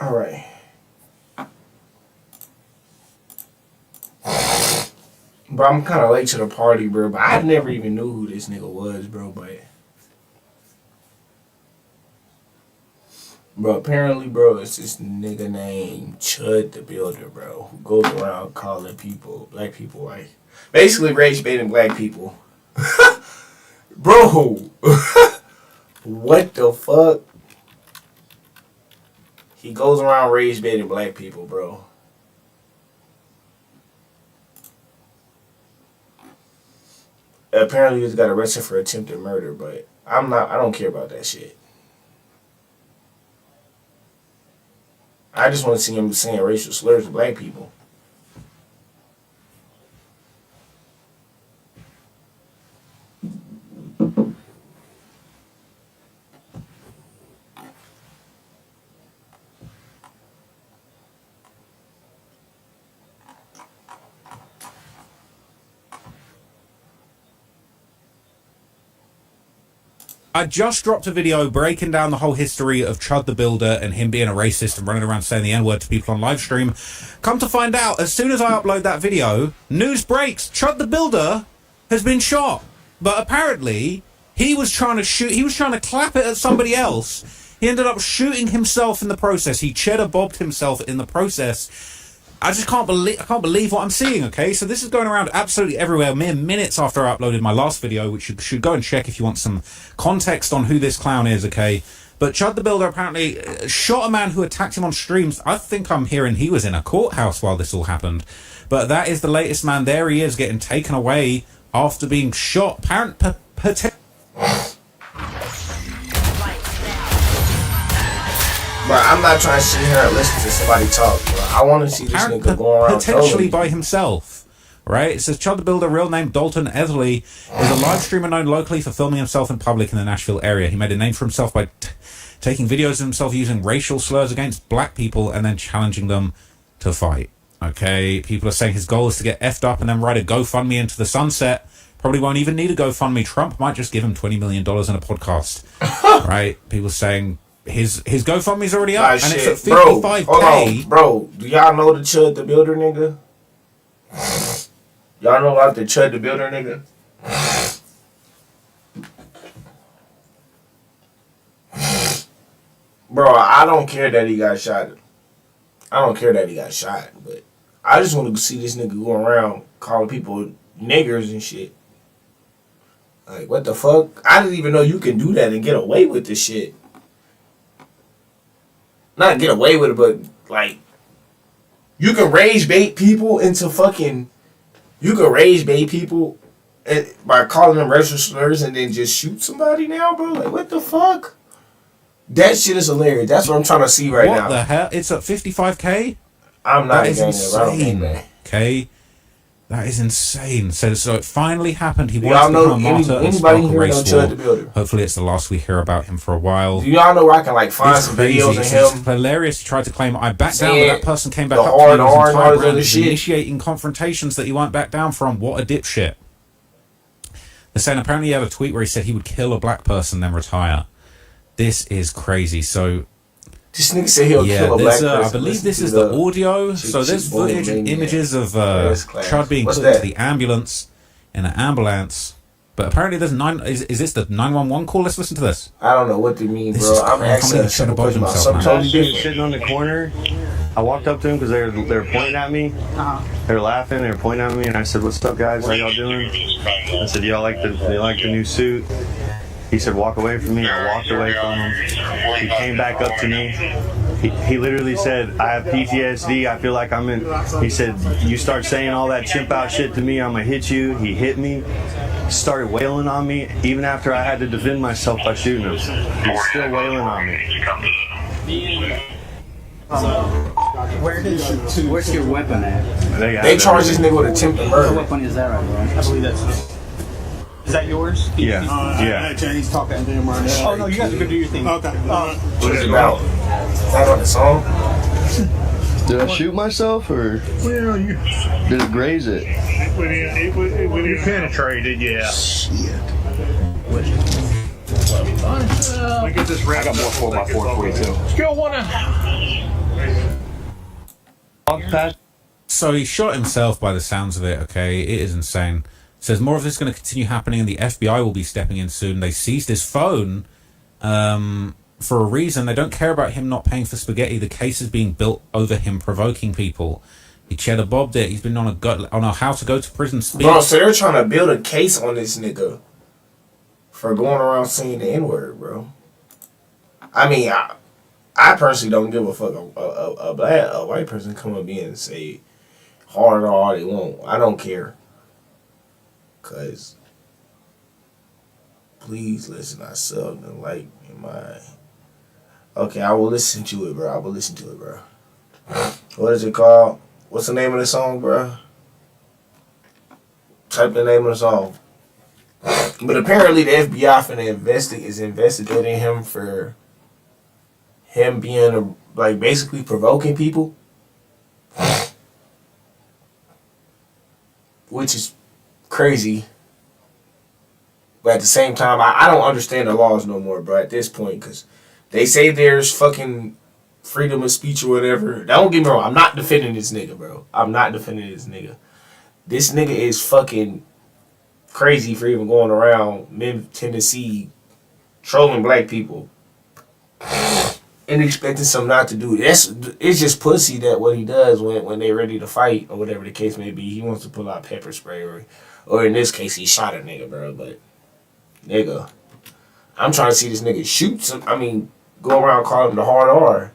All right. Bro, I'm kind of late to the party, bro. But I never even knew who this nigga was, bro. Bro, apparently, bro, it's this nigga named Chud the Builder, bro, who goes around calling people, black people, like, basically rage baiting black people. Bro, what the fuck? He goes around rage baiting black people, bro. Apparently, he just got arrested for attempted murder, but I don't care about that shit. I just want to see him saying racial slurs to black people. I just dropped a video breaking down the whole history of Chud the Builder and him being a racist and running around saying the N-word to people on live stream. Come to find out, as soon as I upload that video, news breaks. Chud the Builder has been shot. But apparently, he was trying to clap it at somebody else. He ended up shooting himself in the process. He cheddar bobbed himself in the process. I can't believe what I'm seeing, okay? So this is going around absolutely everywhere, mere minutes after I uploaded my last video, which you should go and check if you want some context on who this clown is, okay? But Chud the Builder apparently shot a man who attacked him on streams. I think I'm hearing he was in a courthouse while this all happened. But that is the latest, man. There he is, getting taken away after being shot. Bro, I'm not trying to sit here and listen to somebody talk, bro. I want to see this nigga going around potentially by himself, right? It says Chud the Builder, real name Dalton Etherly, is a live streamer known locally for filming himself in public in the Nashville area. He made a name for himself by taking videos of himself using racial slurs against black people and then challenging them to fight. Okay, people are saying his goal is to get effed up and then ride a GoFundMe into the sunset. Probably won't even need a GoFundMe. Trump might just give him $20 million in a podcast, right? People saying his GoFundMe's already up, and shit. it's at 55K. Hold on, bro. Do y'all know the Chud the Builder nigga? Y'all know about the Chud the Builder nigga? Bro, I don't care that he got shot. I don't care that he got shot, but I just want to see this nigga going around calling people niggers and shit. Like, what the fuck? I didn't even know you can do that and get away with this shit. Not get away with it, but, like, you can rage bait people into fucking... You can rage bait people by calling them racial slurs and then just shoot somebody now, bro? Like, what the fuck? That shit is hilarious. That's what I'm trying to see right now. What the hell? It's at 55K? I'm not that is insane. Okay? That is insane. So it finally happened. He wants to become a martyr and spark a race war. Hopefully it's the last we hear about him for a while. Do y'all know where I can like find some videos of him? It's hilarious. He tried to claim I backed down, but that person came back up to his entire brand, initiating confrontations that he won't back down from. What a dipshit. They're saying apparently he had a tweet where he said he would kill a black person then retire. This is crazy. So this nigga said he'll kill a black person. I believe this is the audio. So there's footage and images of Chud being put into the ambulance in an ambulance. But apparently there's is this the 911 call? Let's listen to this. I don't know what they mean, bro. I'm asking something totally different. Sitting on the corner. I walked up to him because they were pointing at me. They were laughing. They were pointing at me, and I said, "What's up, guys? How y'all doing?" I said, "Do you like the new suit?" He said, "Walk away from me." I walked away from him. He came back up to me. He literally said, "I have PTSD. I feel like I'm in." He said, "You start saying all that chimp out shit to me, I'm gonna hit you." He hit me. Started wailing on me, even after I had to defend myself by shooting him. He's still wailing on me. Where's your weapon at? They charge this nigga with attempted murder. What weapon is that right there? I believe that's... Is that yours? Yeah. Yeah. He's talking to him right now. Oh, no, you guys are going to do your thing. Okay. What is it about? Is that on the song? Did I shoot myself, or did it graze it? You penetrated, yeah. Shit. Let me get this wrapped. I got more 4x4 for you, too. Skill 1. Walked past. So he shot himself by the sounds of it, okay? It is insane. Says more of this is going to continue happening and the FBI will be stepping in soon. They seized his phone for a reason. They don't care about him not paying for spaghetti. The case is being built over him provoking people. He cheddar bobbed it. He's been on a how to go to prison speech. Bro, so they're trying to build a case on this nigga for going around saying the N-word, bro. I mean, I personally don't give a fuck. A white person come up in and say hard all they want. I don't care. Cause please listen, I suck and like in my. Okay, I will listen to it, bro. What is it called? What's the name of the song, bro? Type the name of the song. But apparently the FBI is investigating him for him being basically provoking people, which is crazy. But at the same time, I don't understand the laws no more, bro, at this point, because they say there's fucking freedom of speech or whatever. Don't get me wrong, I'm not defending this nigga, bro. This nigga is fucking crazy for even going around Tennessee trolling black people and expecting some not to do it. It's just pussy that what he does when they're ready to fight or whatever the case may be. He wants to pull out pepper spray or in this case he shot a nigga, bro. But nigga, I'm trying to see this nigga shoot go around calling him the hard R.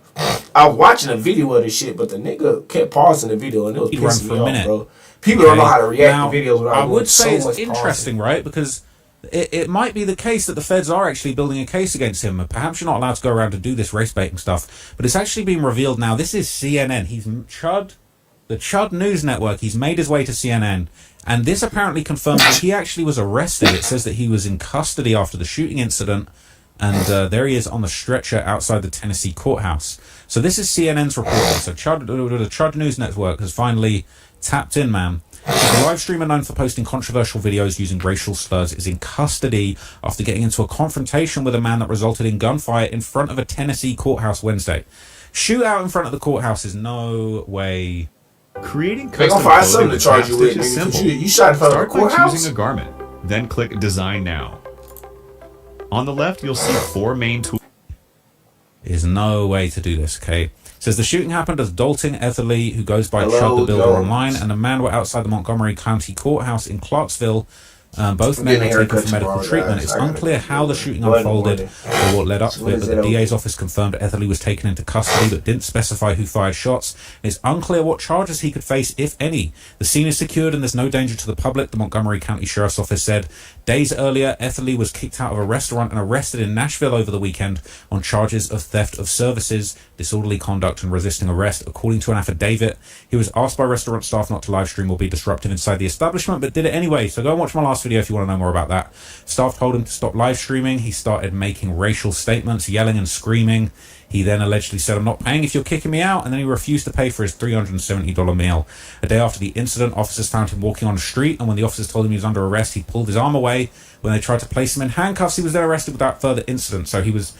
I was watching a video of this shit, but the nigga kept pausing the video and it was pissing me off, bro. People don't know how to react to videos without I would say so it's interesting, right? Because it might be the case that the feds are actually building a case against him. Perhaps you're not allowed to go around to do this race baiting stuff, but it's actually been revealed now. This is CNN. He's the Chud News Network. He's made his way to CNN, and this apparently confirms that he actually was arrested. It says that he was in custody after the shooting incident, and there he is on the stretcher outside the Tennessee courthouse. So this is CNN's reporting. So the Chud News Network has finally tapped in, man. The live streamer known for posting controversial videos using racial slurs is in custody after getting into a confrontation with a man that resulted in gunfire in front of a Tennessee courthouse Wednesday. Shootout in front of the courthouse is no way. Creating They custom gonna find clothing something to charge you with. is simple. You shot in front of a Start by courthouse? choosing a garment, then click Design Now. On the left, you'll see 4 main tools. There's no way to do this, okay? Says the shooting happened as Dalton Etherly, who goes by Hello, Chud the Builder Jones. online, and a man were outside the Montgomery County Courthouse in Clarksville. Both I'm men getting were a taken haircut for medical tomorrow, treatment. guys. It's I gotta unclear do how the it. shooting Go ahead, unfolded go or ahead. what led up As to soon it, as but it the opens. DA's office confirmed Etherly was taken into custody but didn't specify who fired shots. It's unclear what charges he could face, if any. The scene is secured and there's no danger to the public, the Montgomery County Sheriff's Office said. Days earlier, Etherly was kicked out of a restaurant and arrested in Nashville over the weekend on charges of theft of services, disorderly conduct, and resisting arrest. According to an affidavit, he was asked by restaurant staff not to live stream or be disruptive inside the establishment, but did it anyway. So go and watch my last video if you want to know more about that. Staff told him to stop live streaming. He started making racial statements, yelling and screaming. He then allegedly said, "I'm not paying if you're kicking me out," and then he refused to pay for his $370 meal. A day after the incident, officers found him walking on the street, and when the officers told him he was under arrest, he pulled his arm away. When they tried to place him in handcuffs, he was then arrested without further incident. So he was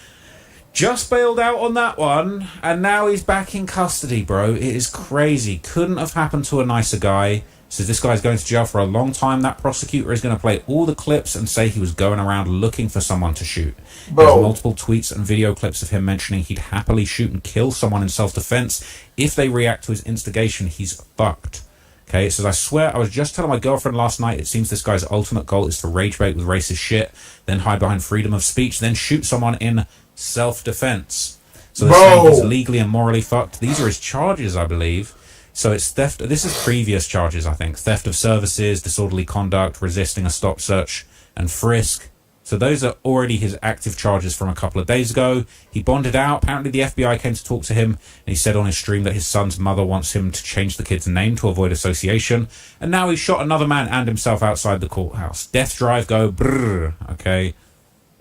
just bailed out on that one, and now he's back in custody, bro. It is crazy. Couldn't have happened to a nicer guy. So this guy's going to jail for a long time. That prosecutor is going to play all the clips and say he was going around looking for someone to shoot. Bro. There's multiple tweets and video clips of him mentioning he'd happily shoot and kill someone in self-defense if they react to his instigation. He's fucked. Okay, it says, "I swear, I was just telling my girlfriend last night, it seems this guy's ultimate goal is to rage bait with racist shit, then hide behind freedom of speech, then shoot someone in self-defense." So they're saying he's legally and morally fucked. These are his charges, I believe. So it's theft. This is previous charges, I think. Theft of services, disorderly conduct, resisting a stop, search, and frisk. So those are already his active charges from a couple of days ago. He bonded out. Apparently the FBI came to talk to him, and he said on his stream that his son's mother wants him to change the kid's name to avoid association. And now he shot another man and himself outside the courthouse. Death drive go brrr. Okay.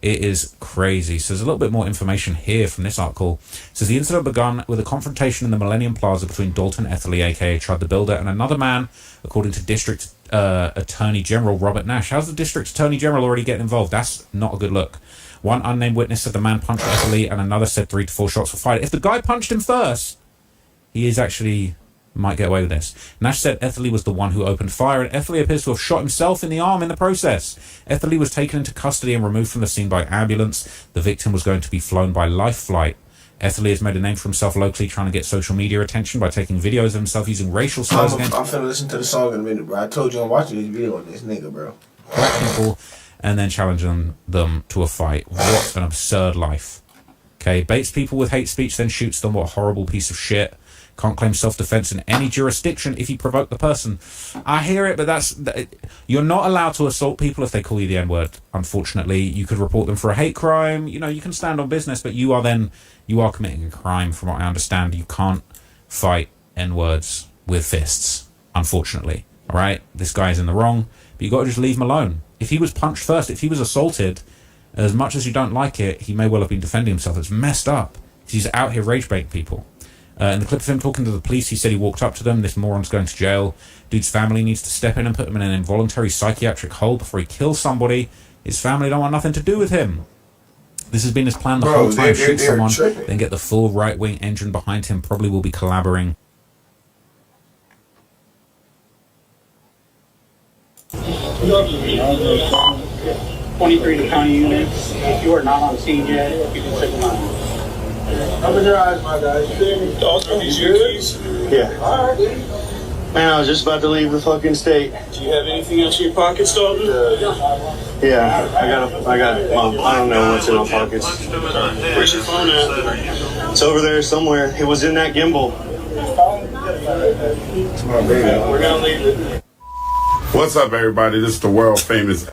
It is crazy. So there's a little bit more information here from this article. It says the incident begun with a confrontation in the Millennium Plaza between Dalton Etherly, aka Chud the Builder, and another man, according to District Attorney General Robert Nash. How's the District Attorney General already getting involved? That's not a good look. One unnamed witness said the man punched Etherly, and another said 3 to 4 shots were fired. If the guy punched him first, he is actually might get away with this. Nash said Etherly was the one who opened fire, and Etherly appears to have shot himself in the arm in the process. Etherly was taken into custody and removed from the scene by ambulance. The victim was going to be flown by life flight. Etherly has made a name for himself locally, trying to get social media attention by taking videos of himself using racial slurs against... I'm finna listen to the song in a minute, bro. I told you I'm watching this video on this nigga, bro. Black people, and then challenging them to a fight. What an absurd life. Okay, baits people with hate speech, then shoots them. What a horrible piece of shit. Can't claim self-defense in any jurisdiction if you provoke the person. I hear it, but you're not allowed to assault people if they call you the N-word. Unfortunately, you could report them for a hate crime. You know, you can stand on business, but you are committing a crime. From what I understand, you can't fight N-words with fists. Unfortunately, all right. This guy's in the wrong, but you got to just leave him alone. If he was punched first, if he was assaulted, as much as you don't like it, he may well have been defending himself. It's messed up. He's out here rage baiting people. In the clip of him talking to the police, he said he walked up to them. This moron's going to jail. Dude's family needs to step in and put him in an involuntary psychiatric hold before he kills somebody. His family don't want nothing to do with him. This has been his plan the whole time. Shoot someone, then get the full right-wing engine behind him. Probably will be collaborating. 23 to county units. If you are not on scene yet, you can signal 911. Open your eyes, my guy. Are these your keys? Yeah. All right. Man, I was just about to leave the fucking state. Do you have anything else in your pockets, Dalton? Yeah, I got. Well, I don't know what's in my pockets. Where's your phone at? It's over there somewhere. It was in that gimbal. We're gonna leave it. What's up, everybody? This is the world famous.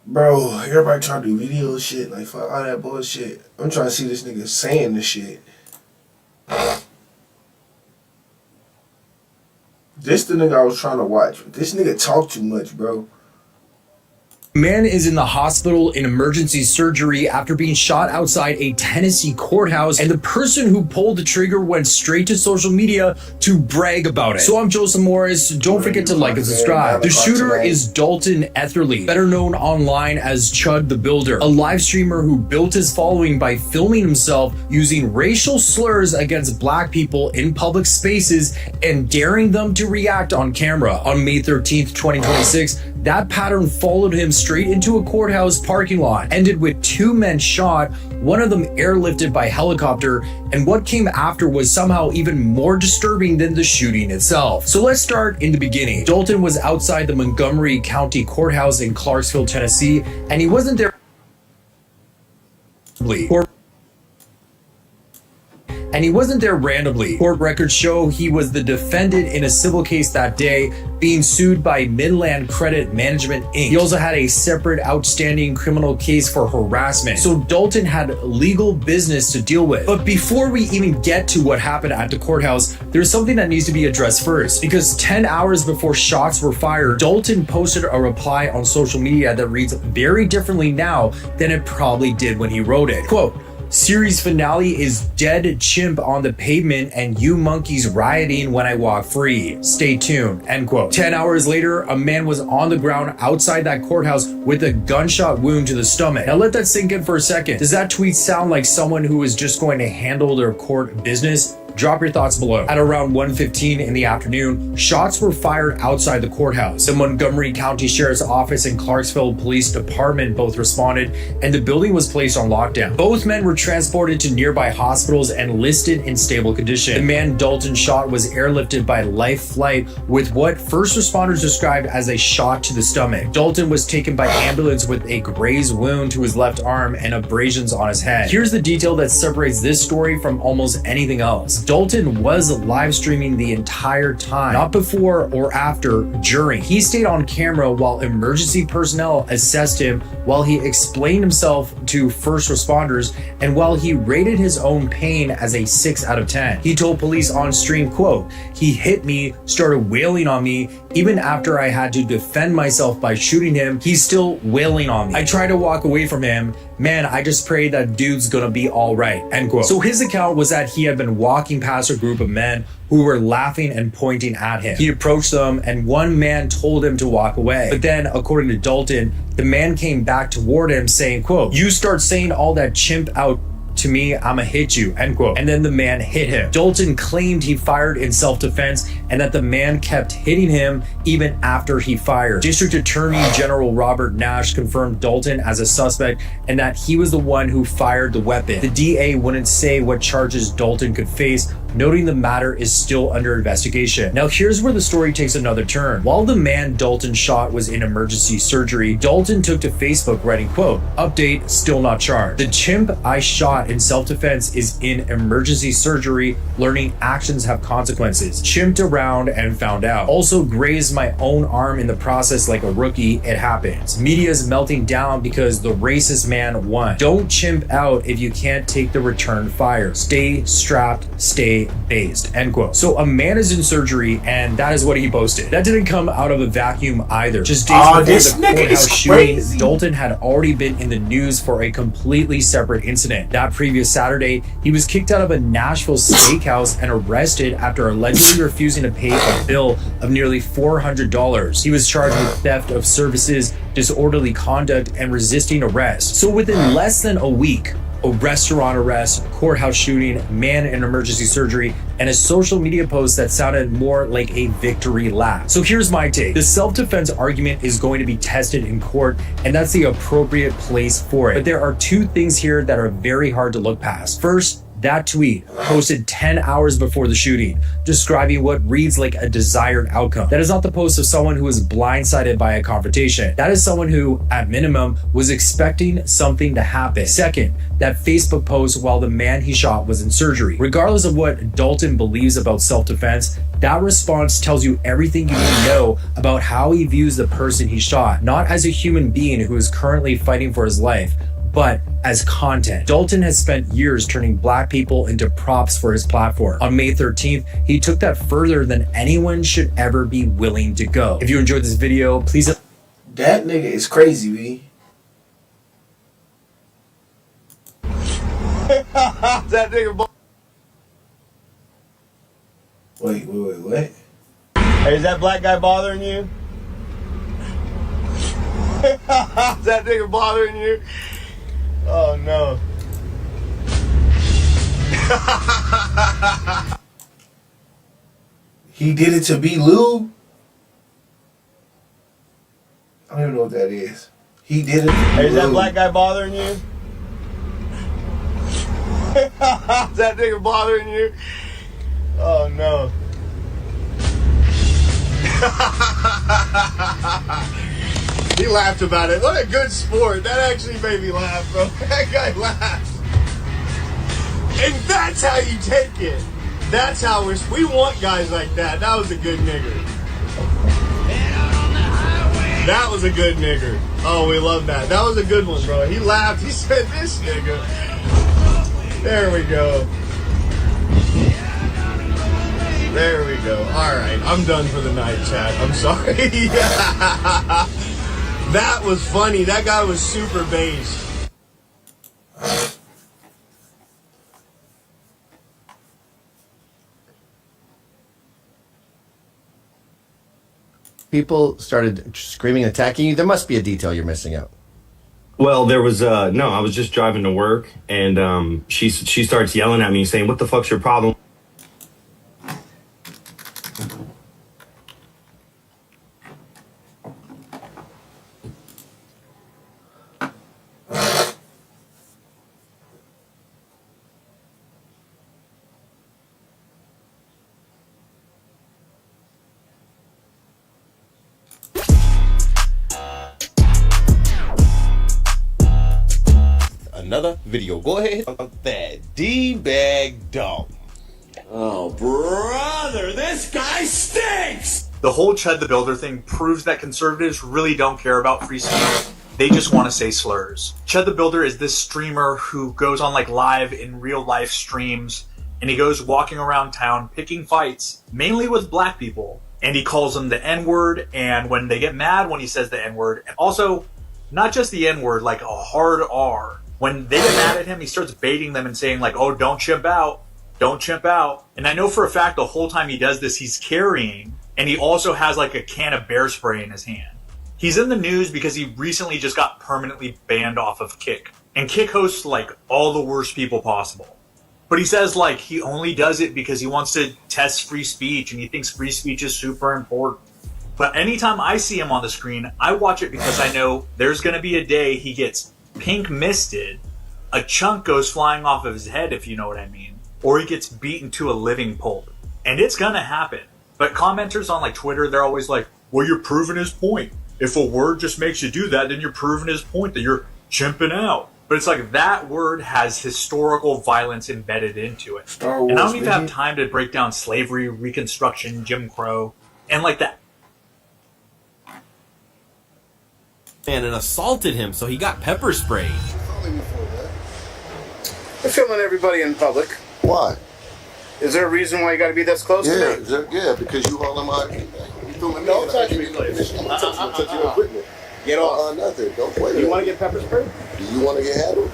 Bro, everybody trying to do video shit, like fuck all that bullshit. I'm trying to see this nigga saying this shit. This the nigga I was trying to watch. This nigga talk too much, bro. Man is in the hospital in emergency surgery after being shot outside a Tennessee courthouse, and the person who pulled the trigger went straight to social media to brag about it. So I'm Joseph Morris. Don't forget to like and subscribe. The shooter is Dalton Etherly, better known online as Chud the Builder, a live streamer who built his following by filming himself using racial slurs against black people in public spaces and daring them to react on camera. On May 13th, 2026, that pattern followed him straight into a courthouse parking lot, ended with 2 men shot, one of them airlifted by helicopter, and what came after was somehow even more disturbing than the shooting itself. So let's start in the beginning. Dalton was outside the Montgomery County Courthouse in Clarksville, Tennessee, and he wasn't there randomly. Court records show he was the defendant in a civil case that day, being sued by Midland Credit Management Inc. He also had a separate outstanding criminal case for harassment. So Dalton had legal business to deal with. But before we even get to what happened at the courthouse, there's something that needs to be addressed first. Because 10 hours before shots were fired, Dalton posted a reply on social media that reads very differently now than it probably did when he wrote it. Quote, "Series finale is dead chimp on the pavement and you monkeys rioting when I walk free. Stay tuned," end quote. 10 hours later, a man was on the ground outside that courthouse with a gunshot wound to the stomach. Now let that sink in for a second. Does that tweet sound like someone who is just going to handle their court business? Drop your thoughts below. At around 1:15 in the afternoon, shots were fired outside the courthouse. The Montgomery County Sheriff's Office and Clarksville Police Department both responded, and the building was placed on lockdown. Both men were transported to nearby hospitals and listed in stable condition. The man Dalton shot was airlifted by life flight with what first responders described as a shot to the stomach. Dalton was taken by ambulance with a grazed wound to his left arm and abrasions on his head. Here's the detail that separates this story from almost anything else. Dalton was live streaming the entire time, not before or after, during. He stayed on camera while emergency personnel assessed him, while he explained himself to first responders, and while he rated his own pain as a 6 out of 10. He told police on stream, quote, "He hit me, started wailing on me. Even after I had to defend myself by shooting him, he's still wailing on me. I tried to walk away from him. Man, I just pray that dude's gonna be all right," end quote. So his account was that he had been walking past a group of men who were laughing and pointing at him. He approached them and one man told him to walk away. But then, according to Dalton, the man came back toward him saying, quote, "You start saying all that chimp out to me, I'ma hit you, end quote. And then the man hit him. Dalton claimed he fired in self-defense and that the man kept hitting him even after he fired. District Attorney General Robert Nash confirmed Dalton as a suspect and that he was the one who fired the weapon. The DA wouldn't say what charges Dalton could face, noting the matter is still under investigation. Now here's where the story takes another turn. While the man Dalton shot was in emergency surgery, Dalton took to Facebook writing, quote, "Update, still not charged. The chimp I shot in self-defense is in emergency surgery, learning actions have consequences. Chimped around and found out. Also grazed my own arm in the process like a rookie, it happens. Media's melting down because the racist man won. Don't chimp out if you can't take the return fire. Stay strapped, stay based," end quote. So a man is in surgery and that is what he posted. That didn't come out of a vacuum either. Just days before the courthouse shooting, Dalton had already been in the news for a completely separate incident. That previous Saturday, he was kicked out of a Nashville steakhouse and arrested after allegedly refusing to pay a bill of nearly $400. He was charged with theft of services, disorderly conduct, and resisting arrest. So within less than a week, a restaurant arrest, courthouse shooting, man in emergency surgery, and a social media post that sounded more like a victory lap. So here's my take. The self-defense argument is going to be tested in court, and that's the appropriate place for it. But there are two things here that are very hard to look past. First, that tweet posted 10 hours before the shooting, describing what reads like a desired outcome. That is not the post of someone who was blindsided by a confrontation. That is someone who, at minimum, was expecting something to happen. Second, that Facebook post while the man he shot was in surgery. Regardless of what Dalton believes about self-defense, that response tells you everything you need to know about how he views the person he shot, not as a human being who is currently fighting for his life, but as content. Dalton has spent years turning black people into props for his platform. On May 13th, he took that further than anyone should ever be willing to go. If you enjoyed this video, please... That nigga is crazy, B. That nigga. Wait, what? Hey, is that black guy bothering you? Is that nigga bothering you? Oh no. He did it to be lube? I don't even know what that is. He did it to be Hey, is that lube. black guy bothering you? Is that nigga bothering you? Oh no. He laughed about it. What a good sport. That actually made me laugh, bro. That guy laughed. And that's how you take it. That's how we want guys like that. That was a good nigger. That was a good nigger. Oh, we love that. That was a good one, bro. He laughed. He said, "This nigga." There we go. There we go. All right. I'm done for the night, chat. I'm sorry. That was funny. That guy was super based. People started screaming, attacking you. There must be a detail you're missing out. Well, there was no. I was just driving to work, and she starts yelling at me, saying, "What the fuck's your problem?" Another video. Go ahead. That D-bag dump. Oh, brother, this guy stinks! The whole Chud the Builder thing proves that conservatives really don't care about free speech. They just want to say slurs. Chud the Builder is this streamer who goes on like live in real life streams, and he goes walking around town picking fights, mainly with black people. And he calls them the N-word, and when they get mad when he says the N-word, and also not just the N-word, like a hard R. When they get mad at him, he starts baiting them and saying like, "Oh, don't chimp out. Don't chimp out." And I know for a fact the whole time he does this, he's carrying, and he also has like a can of bear spray in his hand. He's in the news because he recently just got permanently banned off of Kick. and kick hosts like all the worst people possible. But he says like he only does it because he wants to test free speech and he thinks free speech is super important. But anytime I see him on the screen, I watch it because I know there's going to be a day he gets pink misted, a chunk goes flying off of his head, if you know what I mean, or he gets beaten to a living pulp. And it's going to happen. But commenters on like Twitter, they're always like, well, you're proving his point. If a word just makes you do that, then you're proving his point that you're chimping out. But it's like that word has historical violence embedded into it. Star Wars, and I don't even have time to break down slavery, Reconstruction, Jim Crow, and like that. And assaulted him, so he got pepper sprayed. We're filming everybody in public. Why? Is there a reason why you got to be this close to me? Yeah, because you all in my... You filming me? Don't touch me, please. I'm touching your equipment. Get off. Nothing. Don't play with You it. want to get pepper sprayed? Do you want to get handled?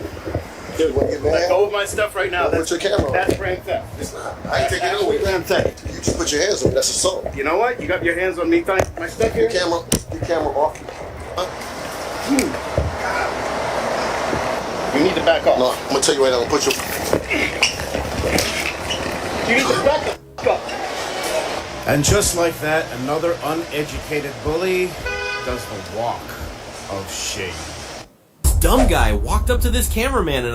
Dude, let go with my stuff right now. Put your camera on. That's grand theft. It's not. I ain't taking it away. Grand theft. You just put your hands on me. That's assault. You know what? You got your hands on me, my stuff here? Your camera off. You need to back off. No, I'm going to tell you right now. I'm going to put your... You need to back up. And just like that, another uneducated bully does the walk of shame. This dumb guy walked up to this cameraman and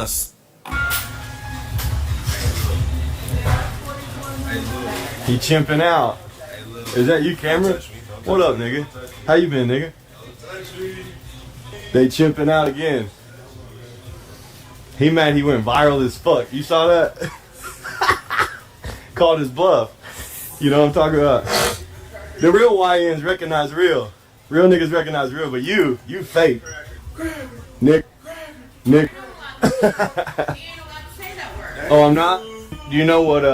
He chimping out. Is that you, camera? What up, nigga? How you been, nigga? They chimping out again. He mad he went viral as fuck. You saw that? Called his bluff. You know what I'm talking about? The real YNs recognize real. Real niggas recognize real, but you fake. Nick. Oh, I'm not? Do you know what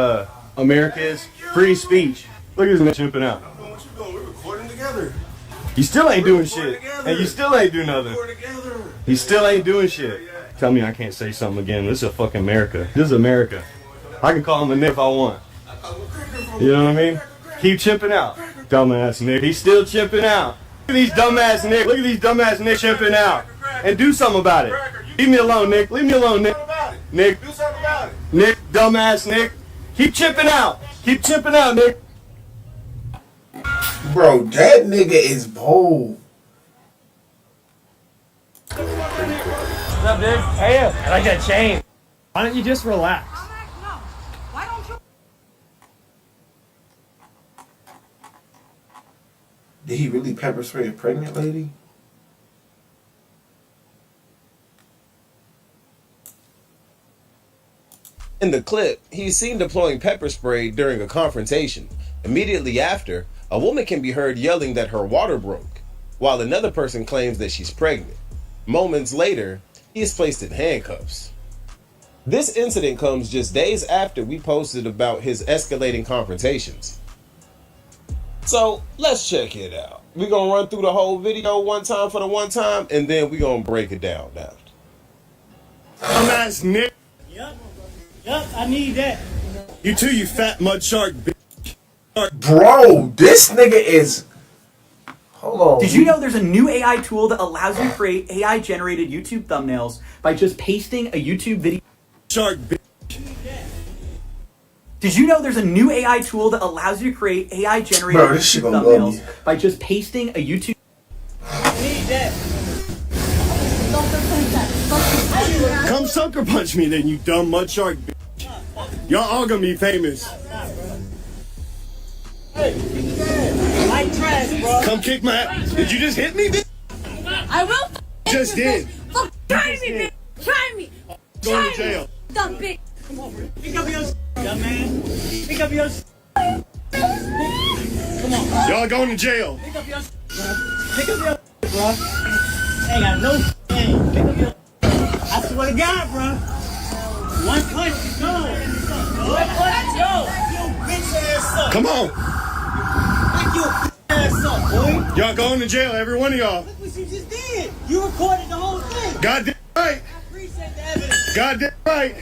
America is? Free speech. Look at this nigga chimping out. We're recording together. You still ain't doing shit. And you still ain't doing nothing. He still ain't doing shit. Tell me I can't say something again. This is fucking America. This is America. I can call him a nigga if I want. You know what I mean? Keep chimping out. Dumbass nigga. He's still chimping out. Look at these dumbass niggas. Look at these dumbass niggas chimping out. And do something about it. Leave me alone, Nick. Leave me alone, Nick. Nick. Do something about it. Nick, dumbass Nick. Keep chimping out. Keep chimping out, Nick. Bro, that nigga is bold. What's up, dude? Hey, I like that chain. Why don't you just relax? Did he really pepper spray a pregnant lady? In the clip, he's seen deploying pepper spray during a confrontation. Immediately after, a woman can be heard yelling that her water broke, while another person claims that she's pregnant. Moments later, he is placed in handcuffs. This incident comes just days after we posted about his escalating confrontations. So let's check it out. We're gonna run through the whole video one time for the one time, and then we're gonna break it down after. Dumbass Nick. Yup, I need that. You too, you fat mud shark bitch. Bro, this nigga is... Hold on. Did you know there's a new AI tool that allows you to create AI-generated YouTube thumbnails by just pasting a YouTube video? Shark bitch. Did you know there's a new AI tool that allows you to create AI-generated Bro, this shit YouTube gonna love thumbnails me. by just pasting a YouTube... Come sucker punch me then, you dumb mud shark bitch. Y'all all gonna be famous. White trash, bro. Come kick my ass. Did you just hit me, bitch? I will. Just did. Fuck, try me, bitch. Try me. Going to jail. Dumb bitch. Come on, bro. Pick up your young man. Pick up your Come on. Y'all going to jail. Pick up your Pick up your bro. Ain't got no game. Pick up your I swear to God, bro. One punch, go. One punch, go. Your bitch ass up. Come on. Pick your ass up, boy. Y'all going to jail, every one of y'all. Look what you just did. You recorded the whole thing. Goddamn right. I appreciate the evidence. Goddamn right.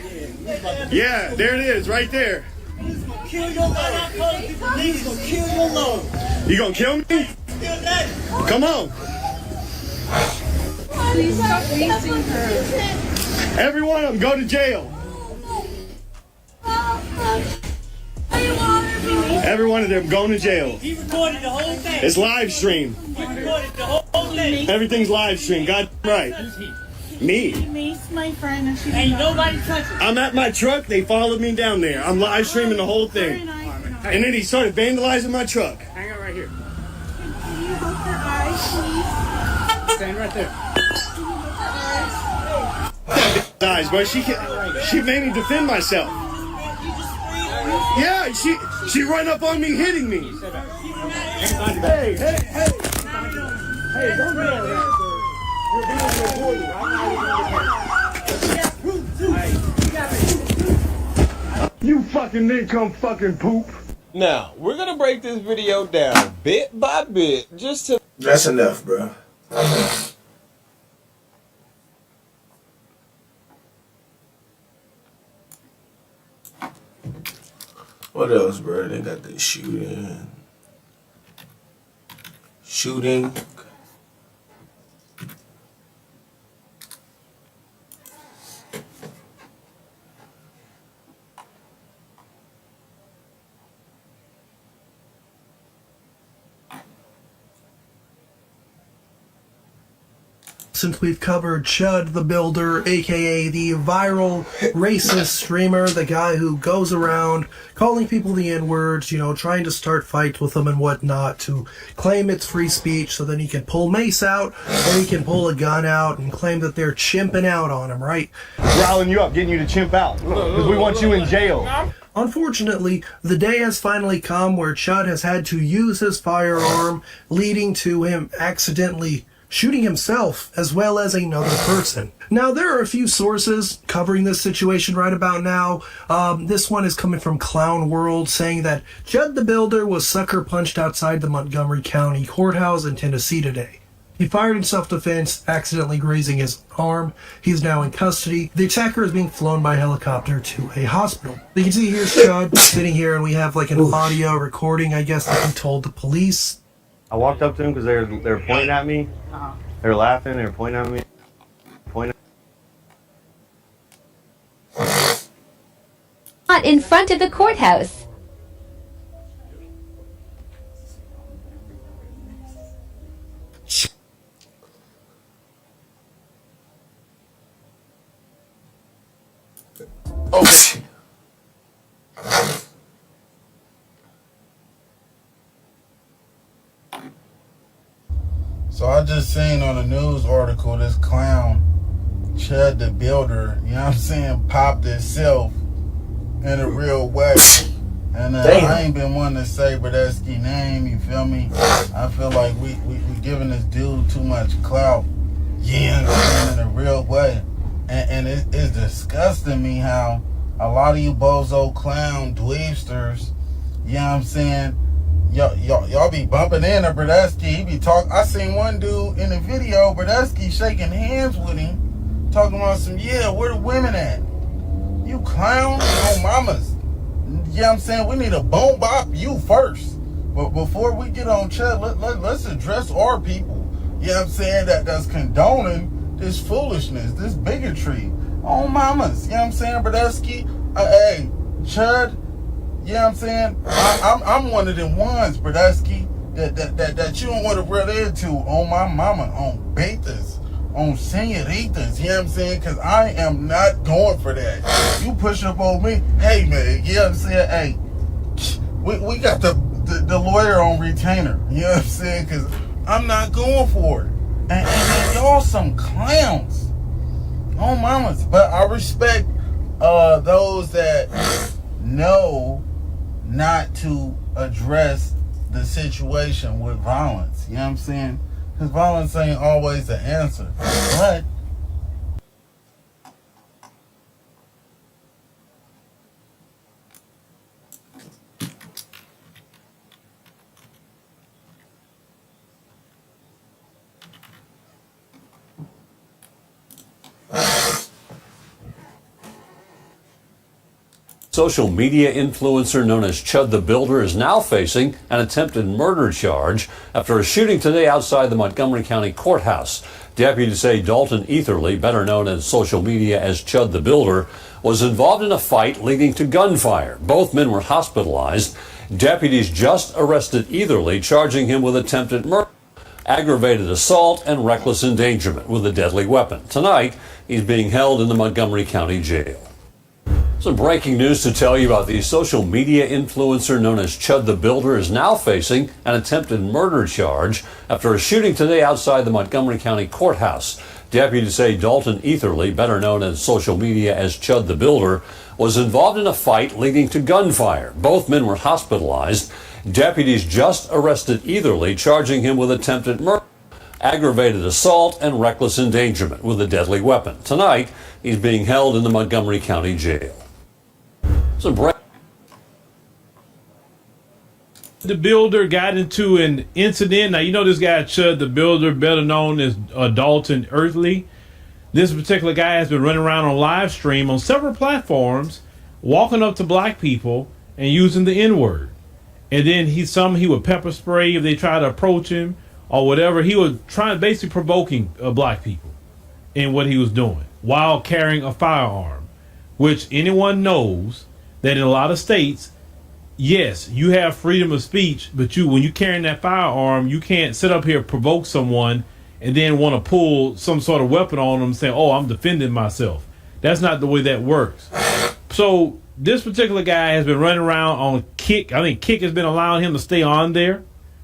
Yeah, there it is, right there. He's gonna kill your load. I'm calling people niggas gonna kill your load. You gonna kill me? Kill that. Come on. Please stop wasting her. Every one of them go to jail. Every one of them going to jail. He recorded the whole thing. It's live stream. He recorded the whole thing. Everything's live stream. God right. Me. Me's my friend and she ain't nobody touching. I'm at my truck. They followed me down there. I'm live streaming the whole thing. And then he started vandalizing my truck. Hang on right here. Can you look her eyes, please? Stand right there. Guys, but she made me defend myself. Yeah, she ran up on me, hitting me. Hey, hey, hey. Hey, don't do that. You're being recorded. You fucking nincompoop fucking poop. Now, we're gonna break this video down bit by bit just to... That's enough, bro. What else, bro? They got the shooting. Since we've covered Chud the Builder, aka the viral racist streamer, the guy who goes around calling people the N-words, you know, trying to start fights with them and whatnot to claim it's free speech so then he can pull mace out or he can pull a gun out and claim that they're chimping out on him, right? Riling you up, getting you to chimp out. Because we want you in jail. Unfortunately, the day has finally come where Chud has had to use his firearm, leading to him accidentally shooting himself as well as another person. Now, there are a few sources covering this situation right about now. This one is coming from Clown World, saying that Judd the Builder was sucker punched outside the Montgomery County Courthouse in Tennessee today. He fired in self-defense, accidentally grazing his arm. He's now in custody. The attacker is being flown by helicopter to a hospital. You can see here's Chud sitting here, and we have like an audio recording, I guess, that he told the police. I walked up to them because they're pointing at me. They're laughing. They're pointing at me. Not in front of the courthouse. Okay. So I just seen on a news article this clown, Chud the Builder, you know what I'm saying, popped itself in a real way. And I ain't been wanting to say Bradesky name, you feel me? I feel like we giving this dude too much clout. Yeah, in a real way. And it's disgusting me how a lot of you bozo clown dweebsters, you know what I'm saying, y'all be bumping into Bradesky. He be talking. I seen one dude in the video, Bradesky shaking hands with him, talking about some, yeah, where the women at? You clown, oh mamas. You know what I'm saying? We need to boom bop you first. But before we get on Chud, let's address our people. You know what I'm saying? That's condoning this foolishness, this bigotry. Oh mamas. You know what I'm saying, Bradesky? Hey, Chud. You know what I'm saying? I'm one of them ones, Bradesky, that you don't want to run into on my mama, on betas, on senoritas, you know what I'm saying? Because I am not going for that. You push up on me, hey man, you know what I'm saying? Hey, we got the lawyer on retainer, you know what I'm saying? Because I'm not going for it. And y'all some clowns. Oh mamas. But I respect those that know not to address the situation with violence. You know what I'm saying? Because violence ain't always the answer. But Social media influencer known as Chud the Builder is now facing an attempted murder charge after a shooting today outside the Montgomery County Courthouse. Deputies say Dalton Etherly, better known as social media as Chud the Builder, was involved in a fight leading to gunfire. Both men were hospitalized. Deputies just arrested Etherly, charging him with attempted murder, aggravated assault, and reckless endangerment with a deadly weapon. Tonight, he's being held in the Montgomery County Jail. Some breaking news to tell you about. The social media influencer known as Chud the Builder is now facing an attempted murder charge after a shooting today outside the Montgomery County Courthouse. Deputies say Dalton Etherly, better known as social media as Chud the Builder, was involved in a fight leading to gunfire. Both men were hospitalized. Deputies just arrested Etherly, charging him with attempted murder, aggravated assault, and reckless endangerment with a deadly weapon. Tonight, he's being held in the Montgomery County Jail. The Builder got into an incident. Now, you know this guy, Chud the Builder, better known as Dalton Earthly. This particular guy has been running around on live stream on several platforms, walking up to black people and using the N-word. And then he would pepper spray if they try to approach him or whatever. He was basically provoking black people in what he was doing while carrying a firearm, which anyone knows that in a lot of states, yes, you have freedom of speech, but when you're carrying that firearm, you can't sit up here, provoke someone, and then want to pull some sort of weapon on them saying, oh, I'm defending myself. That's not the way that works. So this particular guy has been running around on Kick. I think Kick has been allowing him to stay on there,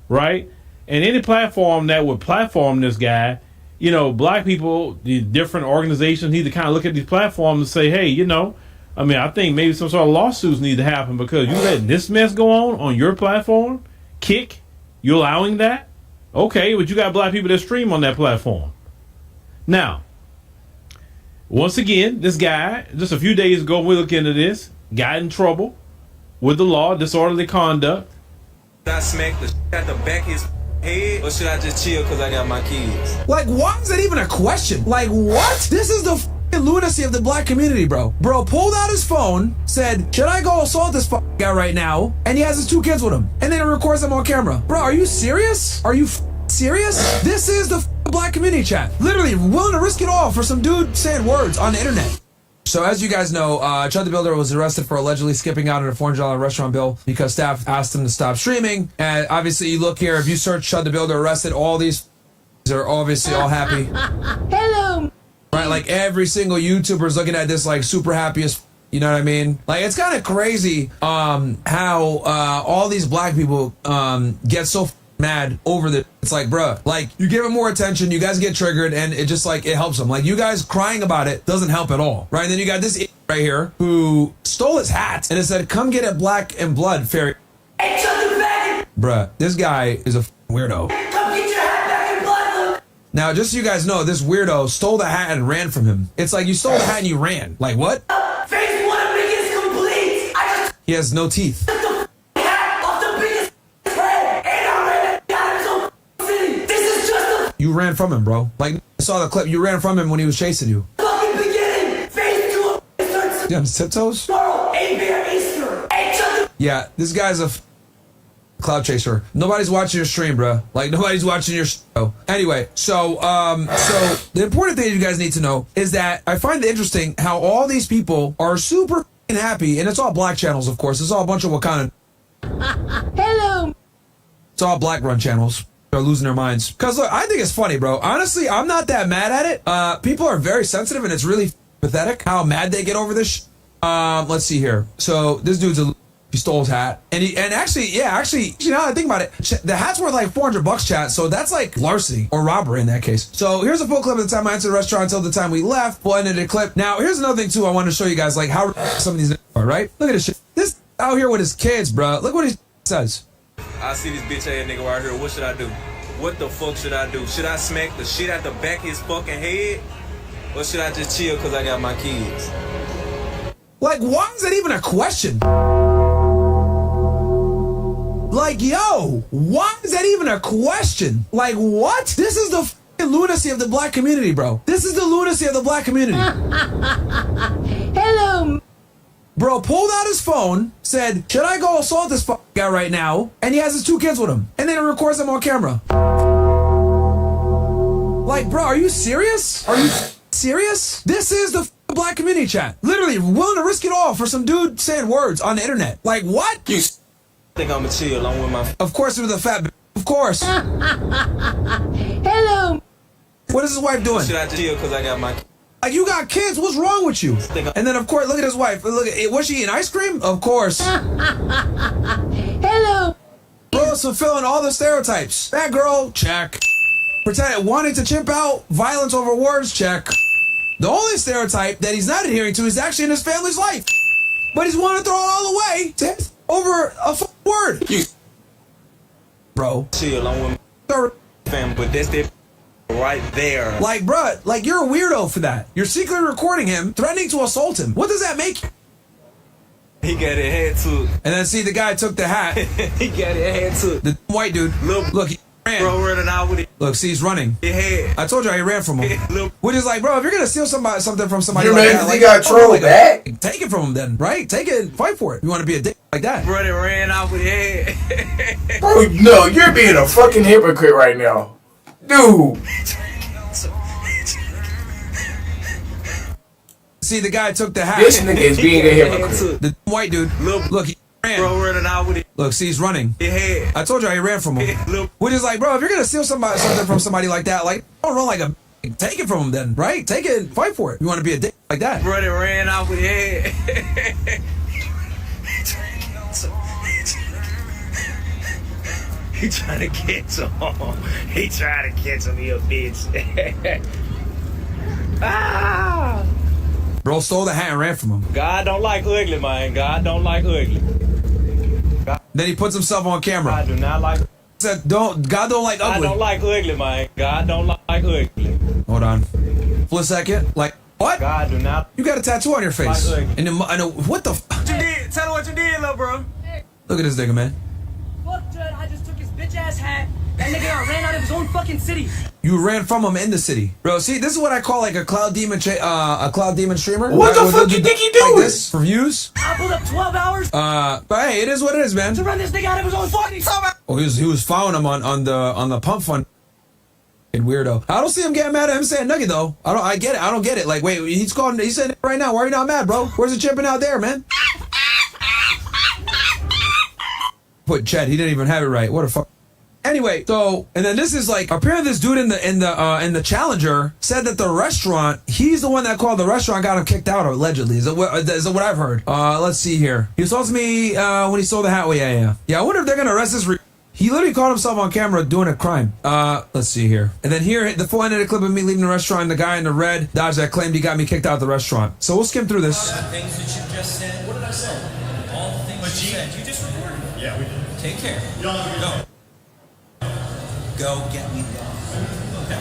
right? And any platform that would platform this guy, you know, black people, the different organizations need to kind of look at these platforms and say, hey, you know, I think maybe some sort of lawsuits need to happen because you letting this mess go on your platform. Kick, you allowing that? Okay, but you got black people that stream on that platform. Now, once again, this guy, just a few days ago, we looked into this, got in trouble with the law, disorderly conduct. Should I smack the shit at the back of his head, or should I just chill because I got my kids? Like, why is that even a question? Like, what? This is the lunacy of the black community, bro. Bro pulled out his phone, said, should I go assault this guy right now? And he has his 2 kids with him. And then he records them on camera. Bro, are you serious? Are you serious? This is the black community chat. Literally willing to risk it all for some dude saying words on the internet. So as you guys know, Chud the Builder was arrested for allegedly skipping out on a $400 restaurant bill because staff asked him to stop streaming. And obviously you look here, if you search Chud the Builder arrested, all these are obviously all happy. Hello. Right, like every single YouTuber is looking at this like super happy as you know what I mean? Like it's kind of crazy how all these black people get so mad over the. It's like, bruh, like you give them more attention, you guys get triggered, and it just like it helps them. Like you guys crying about it doesn't help at all, right? And then you got this right here who stole his hat and it said, "Come get it, black and blood, fairy." Bruh, this guy is a weirdo. Now, just so you guys know, this weirdo stole the hat and ran from him. It's like you stole the hat and you ran. Like what? Phase 1 of Big is complete. He has no teeth. The hat of the biggest head, and I ran so city. This is just the You ran from him, bro. Like I saw the clip. You ran from him when he was chasing you. fucking beginning. Phase 2 starts You on his tiptoes? tomorrow, 8 p.m. Eastern. Yeah, this guy's a cloud chaser. Nobody's watching your stream, bro. Like nobody's watching your show. Anyway, so the important thing you guys need to know is that I find it interesting how all these people are super happy, and it's all black channels, of course. It's all a bunch of Wakanda. Hello. It's all black run channels. They're losing their minds. Cause look, I think it's funny, bro. Honestly, I'm not that mad at it. People are very sensitive, and it's really pathetic how mad they get over this. Let's see here. So this dude's he stole his hat, and actually, you know, I think about it, the hat's worth like $400, chat. So that's like larceny or robbery in that case. So here's a full clip of the time I entered the restaurant until the time we left. We'll end the clip. Now here's another thing too. I want to show you guys like how some of these are, right? Look at this shit. This out here with his kids, bro. Look what he says. I see this bitch ass nigga right here. What should I do? What the fuck should I do? Should I smack the shit at the back of his fucking head, or should I just chill because I got my kids? Like, why is that even a question? Like, yo, why is that even a question? Like, what? This is the lunacy of the black community, bro. This is the lunacy of the black community. Hello. Bro pulled out his phone, said, should I go assault this guy right now? And he has his 2 kids with him. And then he records them on camera. Like, bro, are you serious? Are you serious? This is the black community chat. Literally willing to risk it all for some dude saying words on the internet. Like, what? You think I'ma chill along with my... Of course it was a fat Of course. Hello. What is his wife doing? Should I chill because I got my... Like, you got kids, what's wrong with you? And then, of course, look at his wife. Look at, was she eating ice cream? Of course. Hello. Bro, fulfilling all the stereotypes. That girl, check. Pretend wanting to chimp out, violence over words, check. The only stereotype that he's not adhering to is actually in his family's life. But he's wanting to throw it all away to over a word. You... Bro. Chill along with my family, but that's their... right there. Like, bruh, like, you're a weirdo for that. You're secretly recording him, threatening to assault him. What does that make you? He got his head too. And then, see, the guy took the hat. He got his head too. The white dude. Look, he ran. Bro running out with it. Look, see, he's running. His head. I told you he ran from him. Which is like, bro, if you're gonna steal something from somebody Your like man, that, like, he got trolled back. Take it from him then, right? Take it, fight for it. You want to be a dick like that? Bro, they ran out with his head. Bro, no, you're being a fucking hypocrite right now. Dude. See, the guy took the hat. This nigga is being a hypocrite. The white dude. Look, he ran. Bro running out with it. Look, see, he's running. His head. I told you he ran from him. Which is like, bro, if you're gonna steal something from somebody like that, like, don't run like a... Take it from him then, right? Take it, fight for it. You want to be a dick like that? Bro, they ran out with his head. He trying to catch him. He trying to catch him, you bitch. Ah! Bro stole the hat and ran from him. God don't like ugly, man. God don't like ugly. Then he puts himself on camera. I do not like... Said, God don't like ugly. I don't like ugly, man. God don't like ugly. Hold on. For a second. Like, what? God do not... You got a tattoo on your face. Like and then, I know, what the f... What you did? Tell her what you did, little bro. Look at this nigga, man. Fuck, Judd, I just took his bitch ass hat. That nigga ran out of his own fucking city. You ran from him in the city. Bro, see, this is what I call like a cloud demon streamer. What the fuck you think he doing? Like this, for views? I pulled up 12 hours But hey, it is what it is, man. to run this nigga out of his own fucking city. Oh, he was following him on the pump fund. Weirdo. I don't see him getting mad at him saying nugget though. I get it. I don't get it. Like, wait, he's saying it right now. Why are you not mad, bro? Where's the chipping out there, man? Put Chad, he didn't even have it right. What a fuck. Anyway, so, and then this is like, apparently this dude in the Challenger said that the restaurant, he's the one that called the restaurant, got him kicked out, allegedly. Is it what I've heard? Let's see here. He was supposed to me when he stole the hat. Well, yeah. I wonder if they're gonna arrest this. He literally caught himself on camera doing a crime. Let's see here. And then here, the full end of the clip of me leaving the restaurant, the guy in the red Dodge that claimed he got me kicked out of the restaurant. So we'll skim through this. Things that you just said. What did I say? All the things you said. You just recorded. Yeah, we did. Take care. Go. Go get me the... Okay.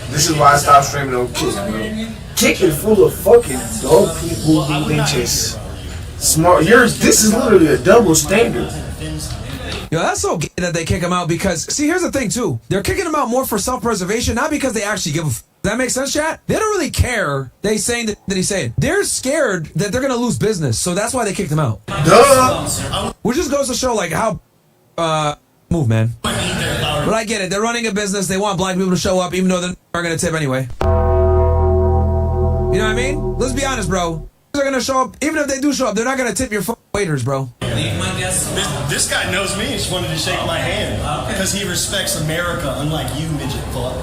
This is why I stopped streaming on Kick, bro. Kick is full of fucking dope people who ain't just smart. This is literally a double standard. Yo, that's so gay that they kick him out because, see, here's the thing, too. They're kicking him out more for self-preservation, not because they actually give a f***. Does that make sense, chat? They don't really care they saying that he's saying. They're scared that they're going to lose business, so that's why they kicked him out. Duh! Which just goes to show, like, how... move, man. But I get it. They're running a business. They want black people to show up, even though they're not going to tip anyway. You know what I mean? Let's be honest, bro. They're going to show up. Even if they do show up, they're not going to tip your waiters, bro. This guy knows me and just wanted to shake my hand because he respects America, unlike you, midget fuck.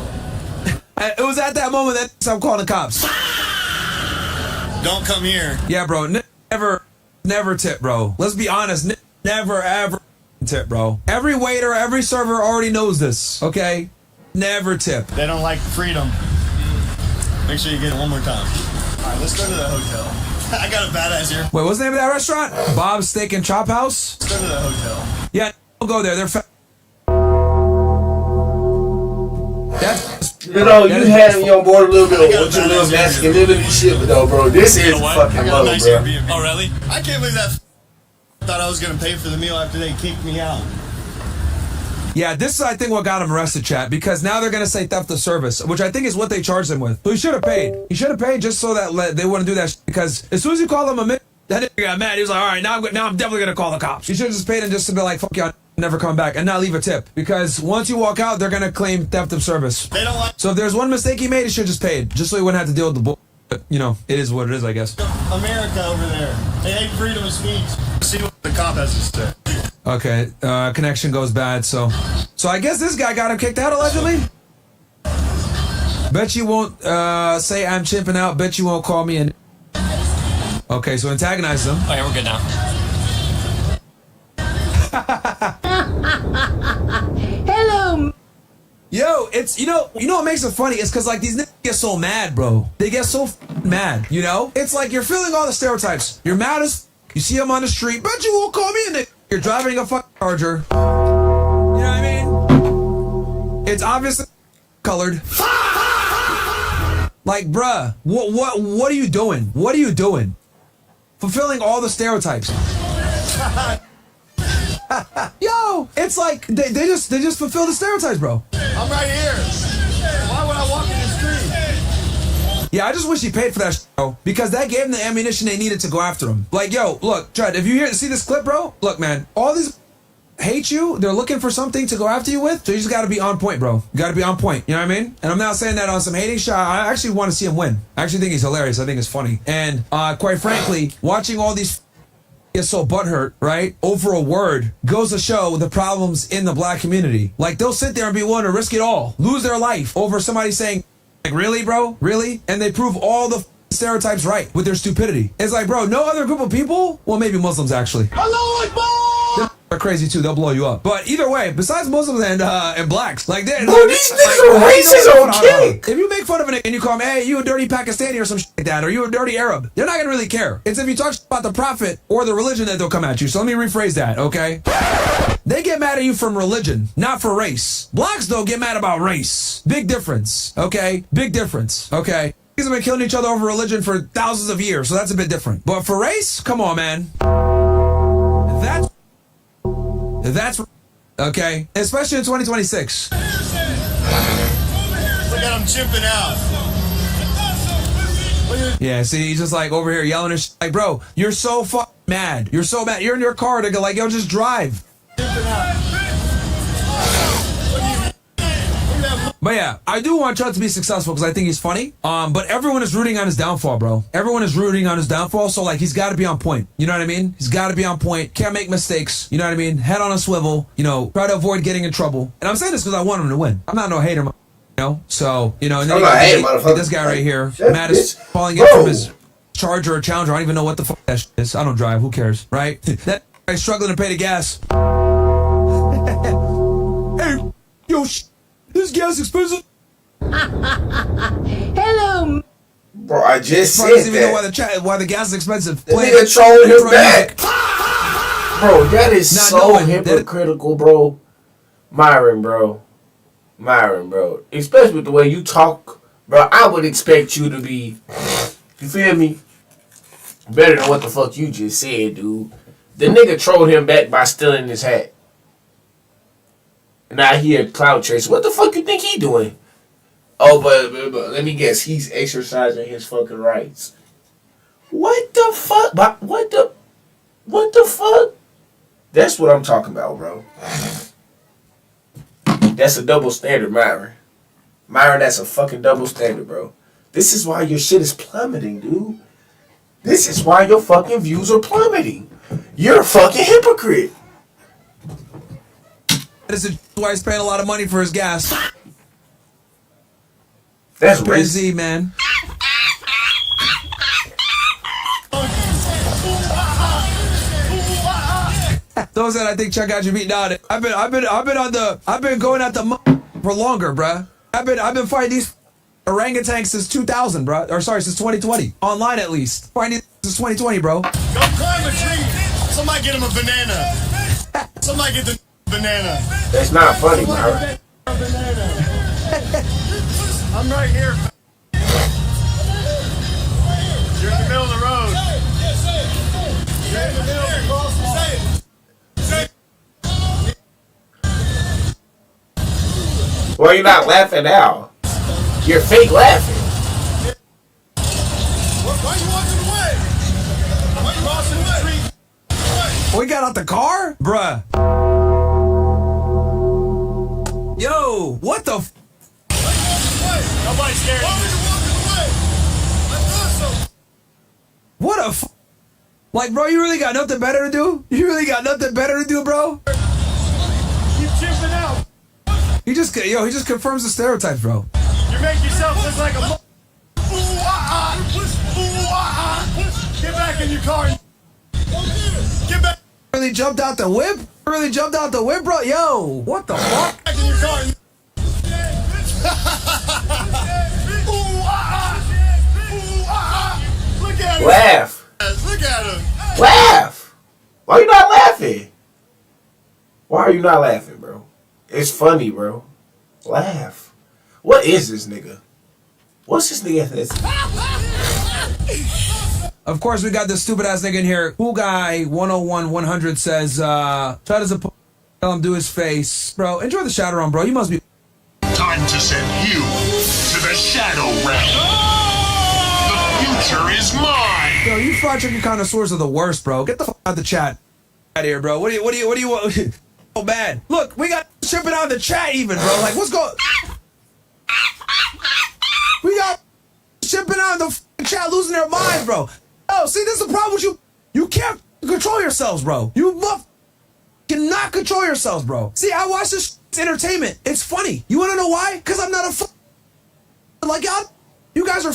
It was at that moment that I'm calling the cops. Don't come here. Yeah, bro. Never tip, bro. Let's be honest. Never, ever tip, bro. Every waiter, every server already knows this, okay? Never tip. They don't like freedom. Make sure you get it one more time. All right, let's go to the hotel. I got a badass here. Wait, what's the name of that restaurant? Bob's Steak and Chop House? Let's go to the hotel. Yeah, don't go there. They're You know, you had me on board a little bit with your little masculinity shit, but though, bro, this is fucking low, nice bro. Oh, really? I can't believe that thought I was going to pay for the meal after they kicked me out. Yeah, this is, I think, what got him arrested, chat, because now they're going to say theft of service, which I think is what they charged him with. So he should have paid. He should have paid just so that they wouldn't do that because as soon as you call him a minute, that nigga got mad. He was like, all right, now I'm definitely going to call the cops. He should have just paid him just to be like, fuck y'all, never come back, and not leave a tip. Because once you walk out, they're going to claim theft of service. They don't like. So if there's one mistake he made, he should have just paid, just so he wouldn't have to deal with the bull. But, you know, it is what it is, I guess. America over there. They hate freedom of speech. See what the cop has to say. Okay, connection goes bad, so I guess this guy got him kicked out, allegedly? Bet you won't say I'm chimping out, bet you won't call me in. Okay, so antagonize them. Oh yeah, we're good now. Hello. Yo, it's, you know what makes it funny? It's because, like, these niggas get so mad, bro. They get so mad, you know? It's like you're feeling all the stereotypes. You're mad as you see him on the street, bet you won't call me a nigga. You're driving a fucking Charger. You know what I mean? It's obviously colored. Like, bruh, what are you doing? What are you doing? Fulfilling all the stereotypes. Yo, it's like they just fulfill the stereotypes, bro. I'm right here. Why would I walk in the street? Yeah, I just wish he paid for that shit, bro, because that gave them the ammunition they needed to go after him. Like, yo, look, Chad, if you see this clip, bro, look, man, all these hate you. They're looking for something to go after you with. So you just got to be on point, bro. You got to be on point. You know what I mean? And I'm not saying that on some hating shot. I actually want to see him win. I actually think he's hilarious. I think it's funny. And quite frankly, watching all these get so butthurt, right, over a word goes to show the problems in the black community. Like, they'll sit there and be willing to risk it all, lose their life over somebody saying, like, really, bro? Really? And they prove all the stereotypes right with their stupidity. It's like, bro, no other group of people, well, maybe Muslims actually. Hello, Akbar! They're crazy too. They'll blow you up. But either way, besides Muslims and blacks, like these niggas are racist on kick. If you make fun of a nigga and you call him, hey, you a dirty Pakistani or some shit like that, or you a dirty Arab, they're not gonna really care. It's if you talk about the prophet or the religion that they'll come at you. So let me rephrase that, okay? They get mad at you from religion, not for race. Blacks though get mad about race. Big difference, okay? Big difference, okay? These have been killing each other over religion for thousands of years, so that's a bit different. But for race, come on, man. That's okay, especially in 2026. Look at him chimping out. Yeah, see, he's just like over here yelling and like, bro, you're so fucking mad. You're so mad. You're in your car to go like, yo, just drive. But yeah, I do want Chud to be successful because I think he's funny. But everyone is rooting on his downfall, bro. Everyone is rooting on his downfall. So like, he's got to be on point. You know what I mean? He's got to be on point. Can't make mistakes. You know what I mean? Head on a swivel. You know, try to avoid getting in trouble. And I'm saying this because I want him to win. I'm not no hater, you know. So you know, and then this guy right here, Matt is falling in from his Charger or Challenger. I don't even know what the fuck that shit is. I don't drive. Who cares, right? That guy's struggling to pay the gas. Hey, yo. This gas expensive. Hello. Bro, I just said doesn't even that. know why the gas is expensive. The nigga trolling him back. Bro, that is so hypocritical, bro. Myron, bro. Especially with the way you talk, bro. I would expect you to be, you feel me, better than what the fuck you just said, dude. The nigga trolled him back by stealing his hat. Now he a cloud chaser. What the fuck you think he doing? Oh, but let me guess. He's exercising his fucking rights. What the fuck? What the fuck? That's what I'm talking about, bro. That's a double standard, Myron. Myron, that's a fucking double standard, bro. This is why your shit is plummeting, dude. This is why your fucking views are plummeting. You're a fucking hypocrite. This is why he's paying a lot of money for his gas. That's crazy, man. Those that I think check out your beat down. I've been going at the for longer, bruh. I've been fighting these orangutans since 2000, bruh. Or sorry, since 2020. Online at least. Fighting since 2020, bro. Go climb a tree. Somebody get him a banana. Somebody get the banana. That's not funny, bro. I'm right here. You're in the middle of the road. You're in the middle of the crosswalk. Why are you not laughing now? You're fake laughing. Why you walking away? Why you crossing the street? We got out the car? Bruh. Yo, what the Nobody's scared. Why are you walking away? I'm doing something. What a like, bro, you really got nothing better to do? You really got nothing better to do, bro? Keep chipping out. He just confirms the stereotypes, bro. You make yourself look like a Get back in your car. Get back. Really jumped out the whip? Really jumped out the whip, bro? Yo, what the fuck? Back in your car. Look at him. Laugh. Look at him. Laugh. Why you not laughing? Why are you not laughing, bro? It's funny, bro. Laugh. What is this nigga? What's this nigga ethnicity? Of course, we got this stupid ass nigga in here. Cool guy 101 100 says, try to tell him do his face. Bro, enjoy the shadow realm, bro. You must be. Time to send you to the shadow realm. The future is mine. Yo, you fried chicken connoisseurs are the worst, bro. Get the fuck out of the chat. Out of here, bro. What do you want? Oh, bad. Look, we got shipping out of the chat even, bro. Like, what's going? We got shipping out of the chat losing their minds, bro. Oh, see, this is the problem with you. You can't control yourselves, bro. You cannot control yourselves, bro. See, I watch this entertainment. It's funny. You want to know why? Because I'm not a like y'all. You guys are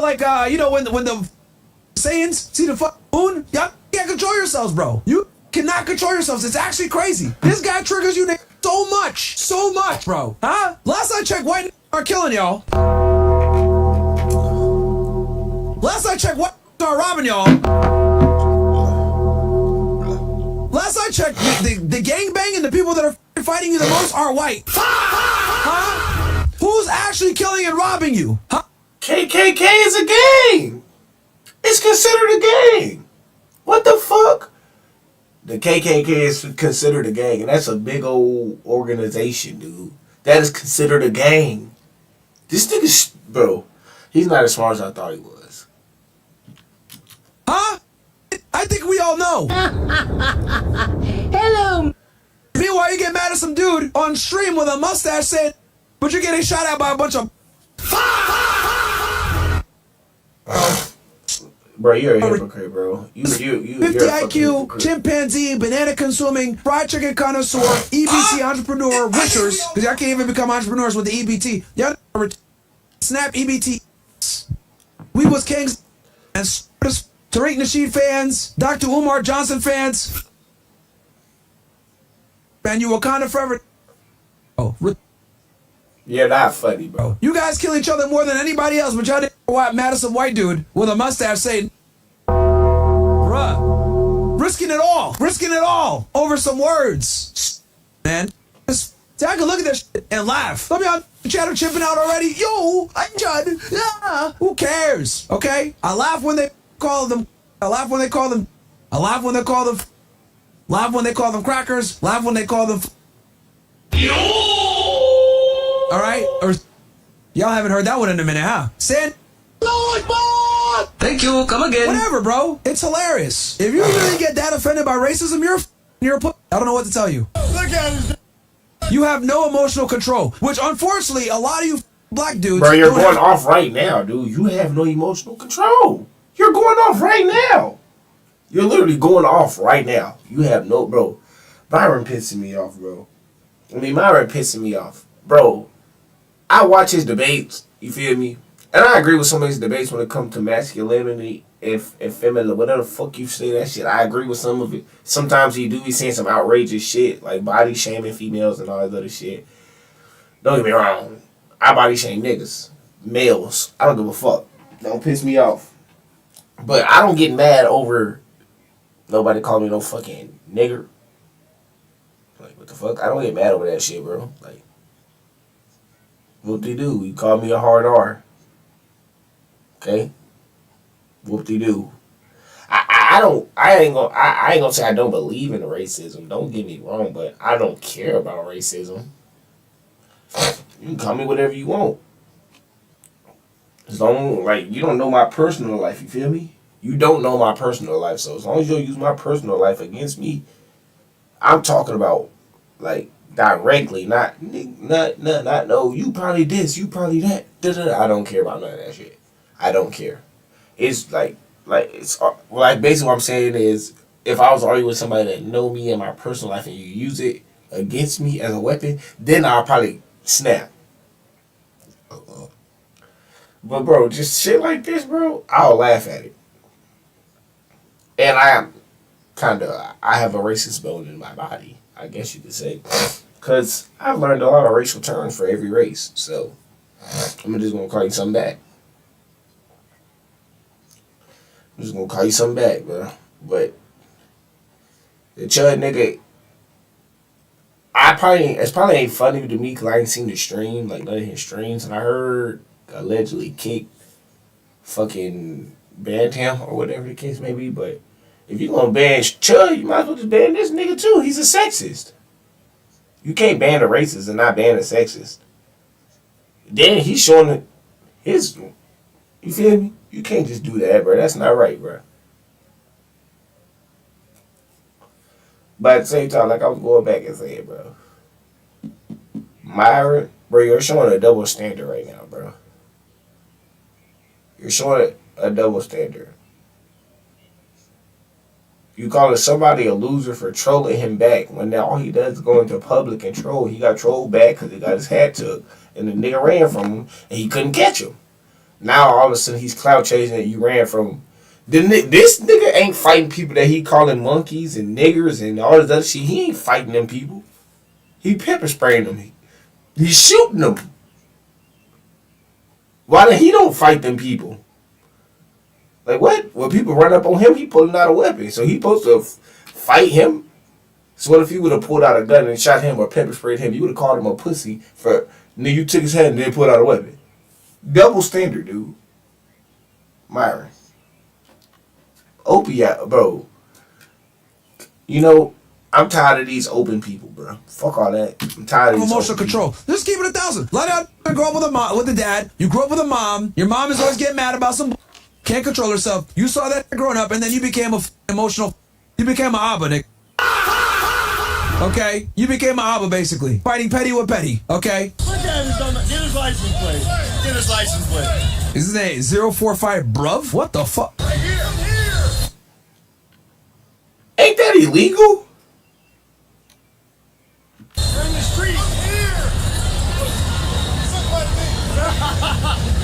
like you know when the Saiyans see the moon. Y'all can't control yourselves, bro. You cannot control yourselves. It's actually crazy. This guy triggers you so much, bro. Huh? Last I checked, white are killing y'all. Last I checked, white are robbing y'all. Last I checked, the gangbang and the people that are fighting you the most are white. Huh? Who's actually killing and robbing you? Huh? KKK is a gang. It's considered a gang. What the fuck? The KKK is considered a gang, and that's a big old organization, dude. That is considered a gang. This nigga, bro, he's not as smart as I thought he was. Huh? I think we all know. Hello. Meanwhile, you get mad at some dude on stream with a mustache saying, but you're getting shot at by a bunch of. Bro, you're a hypocrite, bro. You 50 you're a IQ, chimpanzee, banana consuming, fried chicken connoisseur, EBT entrepreneur, wishers, because y'all can't even become entrepreneurs with the EBT. Y'all snap EBT. We was kings and Tariq Nasheed fans, Dr. Umar Johnson fans. Man, you Wakanda forever. Oh, you're not funny, bro. You guys kill each other more than anybody else, but y'all didn't mad at some white dude with a mustache saying, bruh, risking it all over some words, man. Just, see, I can look at this shit and laugh. Some of y'all chatter chipping out already. Yo, I'm Judd. Yeah, who cares? Okay, I laugh when they call them. I laugh when they call them. I laugh when they call them. Laugh when they call them crackers. Laugh when they call them. All right, or y'all haven't heard that one in a minute, huh? San. Thank you. Come again. Whatever, bro. It's hilarious. If you really get that offended by racism, you're a I don't know what to tell you. Look at him. You have no emotional control, which unfortunately a lot of you black dudes. Bro, you're going off right now, dude. You have no emotional control. You're going off right now. You're literally going off right now. You have no, bro. Byron pissing me off, bro. Byron pissing me off, bro. I watch his debates. You feel me? And I agree with some of his debates when it comes to masculinity and feminine, whatever the fuck you say that shit. I agree with some of it. Sometimes he do be saying some outrageous shit, like body shaming females and all that other shit. Don't get me wrong. I body shame niggas. Males. I don't give a fuck. Don't piss me off. But I don't get mad over nobody calling me no fucking nigger. Like, what the fuck? I don't get mad over that shit, bro. Like, whoop-de-doo. You call me a hard R. Okay? Whoop-de-doo. I I ain't gonna say I don't believe in racism. Don't get me wrong, but I don't care about racism. You can call me whatever you want. As long like you don't know my personal life, you feel me? You don't know my personal life, so as long as you don't use my personal life against me, I'm talking about like directly, not no. You probably this, you probably that. Da-da-da. I don't care about none of that shit. I don't care. It's it's like basically what I'm saying is if I was arguing with somebody that know me in my personal life and you use it against me as a weapon, then I'll probably snap. But bro, just shit like this, bro, I'll laugh at it. And I have a racist bone in my body, I guess you could say. Because I've learned a lot of racial terms for every race. So I'm just going to call you something back. I'm just going to call you something back, bro. But the Chud nigga, it's probably ain't funny to me because I ain't seen the stream, like none of his streams. And I heard allegedly kicked fucking banned him or whatever the case may be. But if you gonna ban Chud, you might as well just ban this nigga too. He's a sexist. You can't ban a racist and not ban a sexist. Then he's showing his. You feel me? You can't just do that, bro. That's not right, bro. But at the same time, like I was going back and saying, bro, Myra, bro, you're showing a double standard right now, bro. You're showing a double standard. You calling somebody a loser for trolling him back when all he does is go into public and troll. He got trolled back because he got his hat took and the nigga ran from him and he couldn't catch him. Now all of a sudden he's clout chasing and you ran from him. This nigga ain't fighting people that he calling monkeys and niggers and all this other shit. He ain't fighting them people. He pepper spraying them. He's shooting them. Why he don't fight them people? Like what? When people run up on him, he pulling out a weapon. So he supposed to fight him? So what if you would have pulled out a gun and shot him or pepper sprayed him? You would have called him a pussy for you took his head and then pulled out a weapon. Double standard, dude. Myron. Opiate, bro. You know, I'm tired of these open people, bro. Fuck all that. I'm tired of these emotional control. Just keep it 1,000. Let out grow up with a mom, with a dad. You grew up with a mom. Your mom is always getting mad about some. Can't control herself. You saw that growing up, and then you became a emotional. You became a Abba, Nick. Okay, you became a Abba basically, fighting petty with petty. Okay. Look at him. Get his license plate. Get his license plate. Is his name 045 bruv? What the fuck? Ain't that illegal? We're in the street. Here.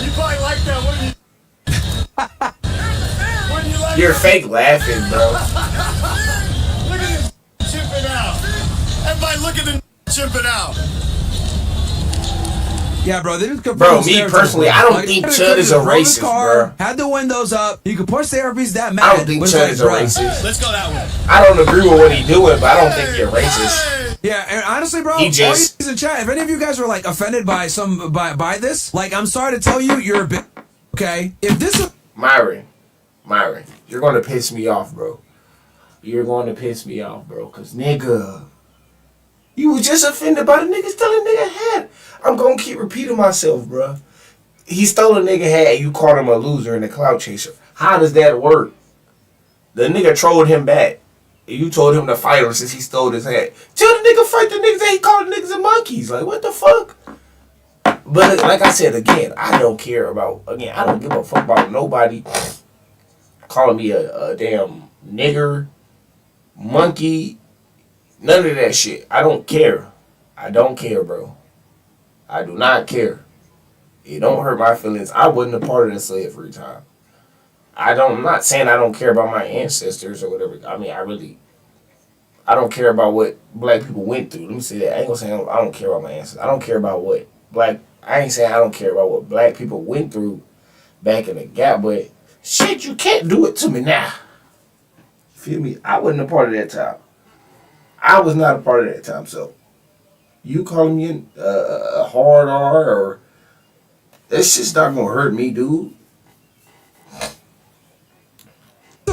You probably like that, wouldn't you? Wouldn't you like You're that? fake laughing, bro. Look at this chimping out. Everybody look at the chimping out. Yeah, bro. They just Bro, me personally, I don't think Chud is a racist, bro. Had the windows up. You could push therapies that mad. I don't think Chud is a racist. Let's go that way. I don't agree with what he's doing, but I don't think you're racist. Yeah, and honestly, bro, He just- all you in chat, if any of you guys were like offended by by this, like I'm sorry to tell you, you're a bit okay. If this is Myron, you're gonna piss me off, bro. You're going to piss me off, bro. Cause nigga, you was just offended by the nigga stealing nigga hat. I'm gonna keep repeating myself, bro. He stole a nigga hat and you called him a loser and a clout chaser. How does that work? The nigga trolled him back. You told him to fight him since he stole his hat. Tell the nigga fight the niggas that he called the niggas and monkeys. Like, what the fuck? But like I said again, I don't care about, I don't give a fuck about nobody calling me a damn nigger, monkey, none of that shit. I don't care. I don't care, bro. I do not care. It don't hurt my feelings. I wasn't a part of the slavery time. I'm not saying I don't care about my ancestors or whatever. I mean, I don't care about what black people went through. Let me say that. I ain't gonna say I don't care about my ancestors. I don't care about what I ain't saying I don't care about what black people went through back in the gap, but shit, you can't do it to me now. You feel me? I wasn't a part of that time. I was not a part of that time, so you calling me a hard R or that's just not gonna hurt me, dude.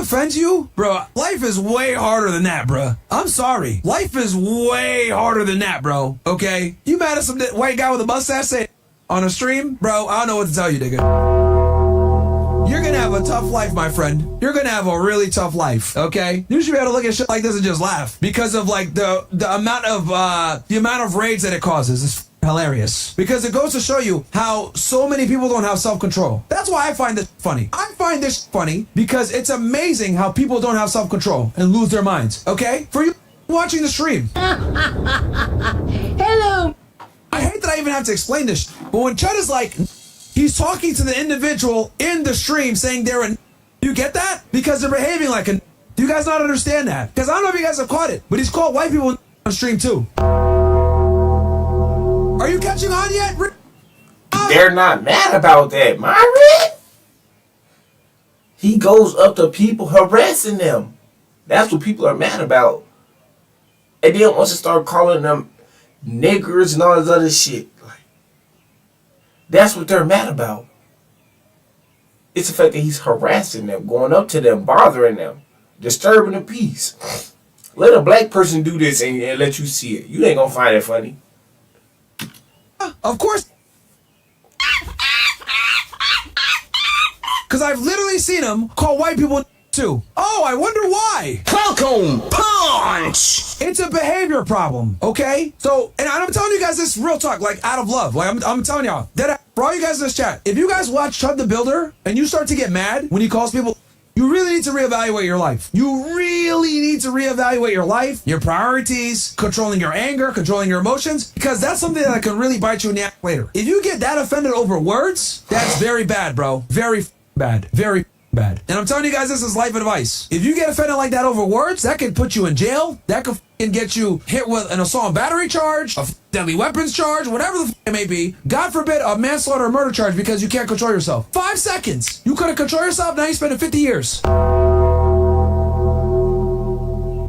offends you, bro, life is way harder than that, bro. I'm sorry. Life is way harder than that, bro. Okay? You mad at some white guy with a mustache say on a stream? Bro, I don't know what to tell you, nigga. You're gonna have a tough life, my friend. You're gonna have a really tough life, okay? You should be able to look at shit like this and just laugh because of like the amount of rage that it causes. It's hilarious because it goes to show you how so many people don't have self-control. That's why I find this funny. I find this funny because it's amazing how people don't have self-control and lose their minds, okay? For you watching the stream. Hello. I hate that I even have to explain this, but when Chud is like, he's talking to the individual in the stream saying they're a... You get that? Because they're behaving like a... Do you guys not understand that? Because I don't know if you guys have caught it, but he's called white people on stream too. Are you catching on yet? They're not mad about that, Myron. He goes up to people harassing them. That's what people are mad about. And then once they start calling them niggers and all this other shit, that's what they're mad about. It's the fact that he's harassing them, going up to them, bothering them, disturbing the peace. Let a black person do this and let you see it. You ain't gonna find it funny. Of course. Because I've literally seen him call white people too. Oh, I wonder why. Welcome, punch. It's a behavior problem, okay? So, and I'm telling you guys this real talk, like out of love. Like I'm telling y'all that for all you guys in this chat, if you guys watch Chud the Builder and you start to get mad when he calls people, you really need to reevaluate your life. You really need to reevaluate your life, your priorities, controlling your anger, controlling your emotions, because that's something that can really bite you in the ass later. If you get that offended over words, that's very bad, bro. Very bad. Very bad. And I'm telling you guys, this is life advice. If you get offended like that over words, that could put you in jail. That could get you hit with an assault and battery charge, a deadly weapons charge, whatever the it may be. God forbid a manslaughter or murder charge because you can't control yourself. 5 seconds. You couldn't control yourself, now you spend 50 years.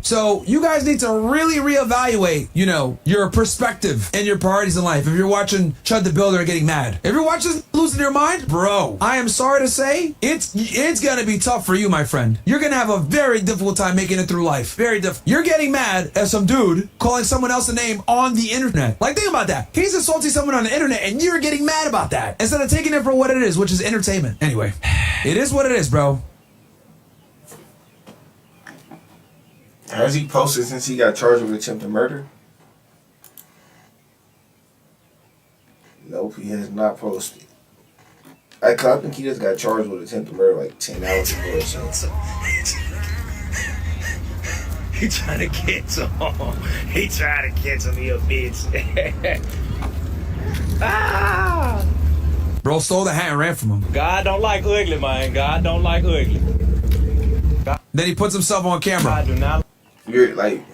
So you guys need to really reevaluate, you know, your perspective and your priorities in life. If you're watching Chud the Builder and getting mad, if you're watching losing your mind, bro, I am sorry to say, it's gonna be tough for you, my friend. You're gonna have a very difficult time making it through life. Very difficult. You're getting mad at some dude calling someone else a name on the internet. Like, think about that. He's insulting someone on the internet and you're getting mad about that instead of taking it for what it is, which is entertainment. Anyway, it is what it is, bro. Has he posted since he got charged with attempted murder? Nope, he has not posted. I think he just got charged with attempted murder like 10 hours ago or something. He trying to cancel. He trying to cancel me a bitch. Ah! Bro stole the hat and ran from him. God don't like ugly, man. God don't like ugly. Then he puts himself on camera. I do not. You're like...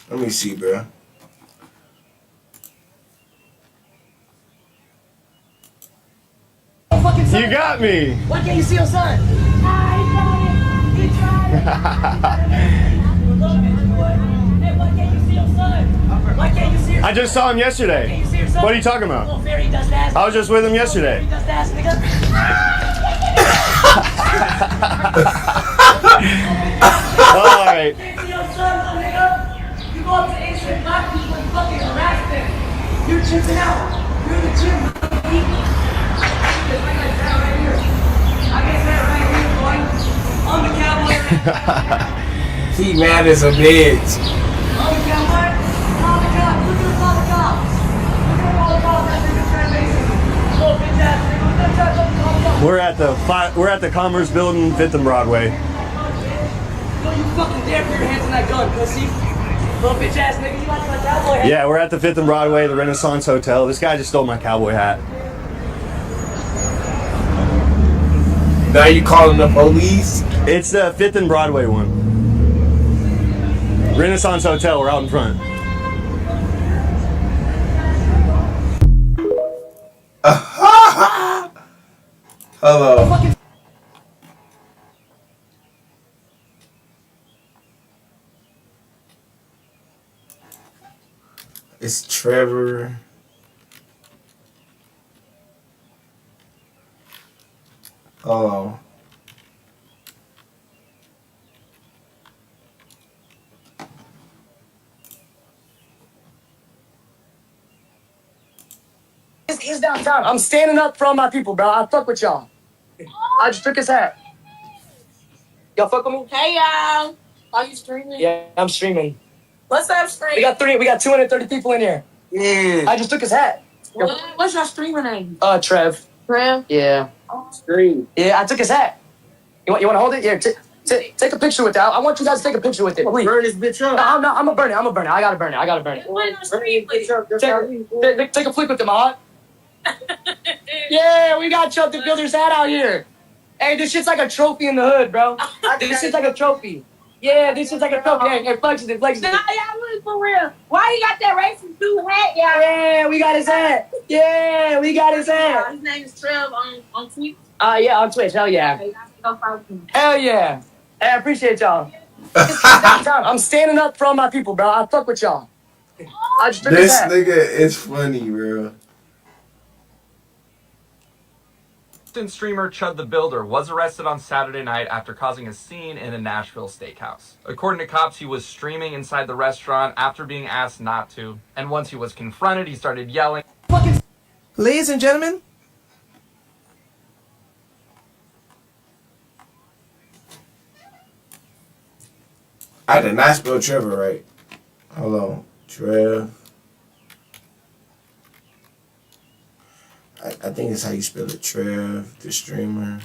Let me see, bro. You got me. Why can't you see your son? I got it. He tried it. Hey, why can't you see your son? Why can't you see your son? I just saw him yesterday. Can't you see your son? What are you talking about? Little fairy dust ass. I was just with him yesterday. Fairy dust ass nigga. All right. Can't see your son, nigga. You go up to Asian black people and fucking harass them. You're tripping out. You're in the gym. I'm the cowboy. He mad as a bitch. I'm the cowboy. I'm the cop. Look at all the cops. Look at all the cops that nigga trying to little bitch ass nigga. We're at the Commerce Building, 5th and Broadway. Don't you fucking dare put your hands on that gun, pussy. Little bitch ass nigga. You like my cowboy hat? Yeah, we're at the 5th and Broadway, the Renaissance Hotel. This guy just stole my cowboy hat. Now you calling the police? It's the 5th and Broadway one. Renaissance Hotel, we're out in front. Hello. It's Trevor. Oh. He's downtown. I'm standing up for all my people, bro. I fuck with y'all. I just took his hat. Y'all fuck with me? Hey y'all. Are you streaming? Yeah, I'm streaming. What's up, stream? We got 230 people in here. Yeah. I just took his hat. What's your streamer name? Trev. Trev? Yeah. Stream. Yeah, I took his hat. You want to hold it? Here, take a picture with that. I want you guys to take a picture with it. Please. Burn this bitch up. No, I'm gonna burn it. I gotta burn it. Take a flick with it, ma. Yeah, we got Chuck the Builder's hat out here. Hey, this shit's like a trophy in the hood, bro. This shit's like a trophy. Yeah, this shit's like a trophy. Hey, flex it. Nah, y'all really for real. Why you got that racist dude hat, y'all? Yeah, we got his hat. Yeah, we got his hat. His name is Trev on Twitch. Yeah, on Twitch. Hell yeah. Okay, y'all can go follow him. Hell yeah. Hey, I appreciate y'all. I'm standing up for all my people, bro. I fuck with y'all. I just took his This hat. nigga is funny, bro. Streamer Chud the Builder was arrested on Saturday night after causing a scene in a Nashville steakhouse. According to cops, he was streaming inside the restaurant after being asked not to, and once he was confronted, he started yelling. Ladies and gentlemen, I did not spell Trevor right. Hold on. Trev. I think it's how you spell it. Trev, the streamer.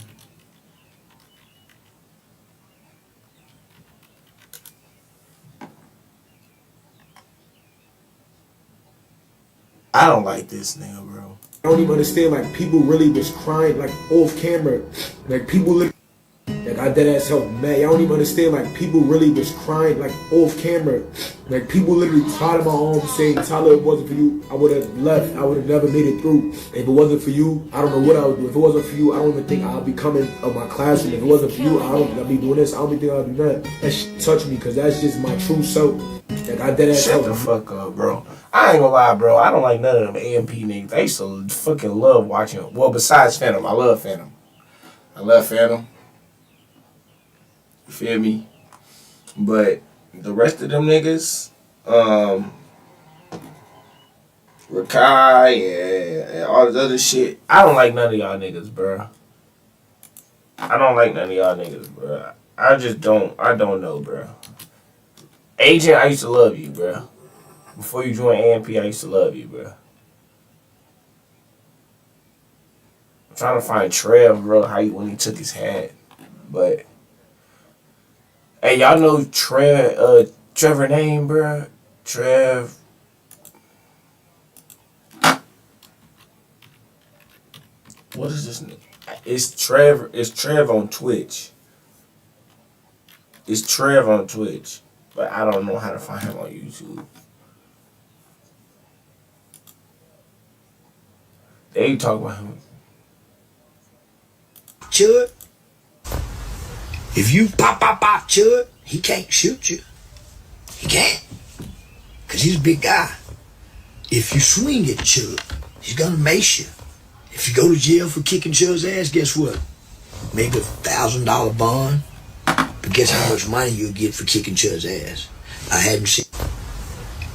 I don't like this nigga, bro. I don't even understand, like, people really was crying, like, off camera. Like, people literally, like, I dead ass help, man. I don't even understand, like, people really was crying, like, off camera. Like, people literally cried in my arms saying, Tyler, if it wasn't for you, I would have left. I would have never made it through. If it wasn't for you, I don't know what I would do. If it wasn't for you, I don't even think I'll be coming of my classroom. If it wasn't for you, I don't think I'll be doing this. I don't even think I'll do that. That shit touched me, because that's just my true self. Like, I dead ass Shut the fuck up, bro. I ain't gonna lie, bro. I don't like none of them AMP niggas. I used to fucking love watching them. Well, besides Phantom, I love Phantom. You feel me? But the rest of them niggas, Rakai and all this other shit, I don't like none of y'all niggas, bro. I just don't. I don't know, bro. Agent, I used to love you, bro. Before you joined AMP, I used to love you, bro. I'm trying to find Trev, bro, when he took his hat. But, hey, y'all know Trevor name, bro? Trev. What is this name? It's Trev on Twitch. It's Trev on Twitch. But I don't know how to find him on YouTube. They talk about him. Chud, if you pop Chud, he can't shoot you. He can't. Because he's a big guy. If you swing at Chud, he's going to mace you. If you go to jail for kicking Chud's ass, guess what? Maybe $1,000 bond. But guess how much money you'll get for kicking Chud's ass? I hadn't seen.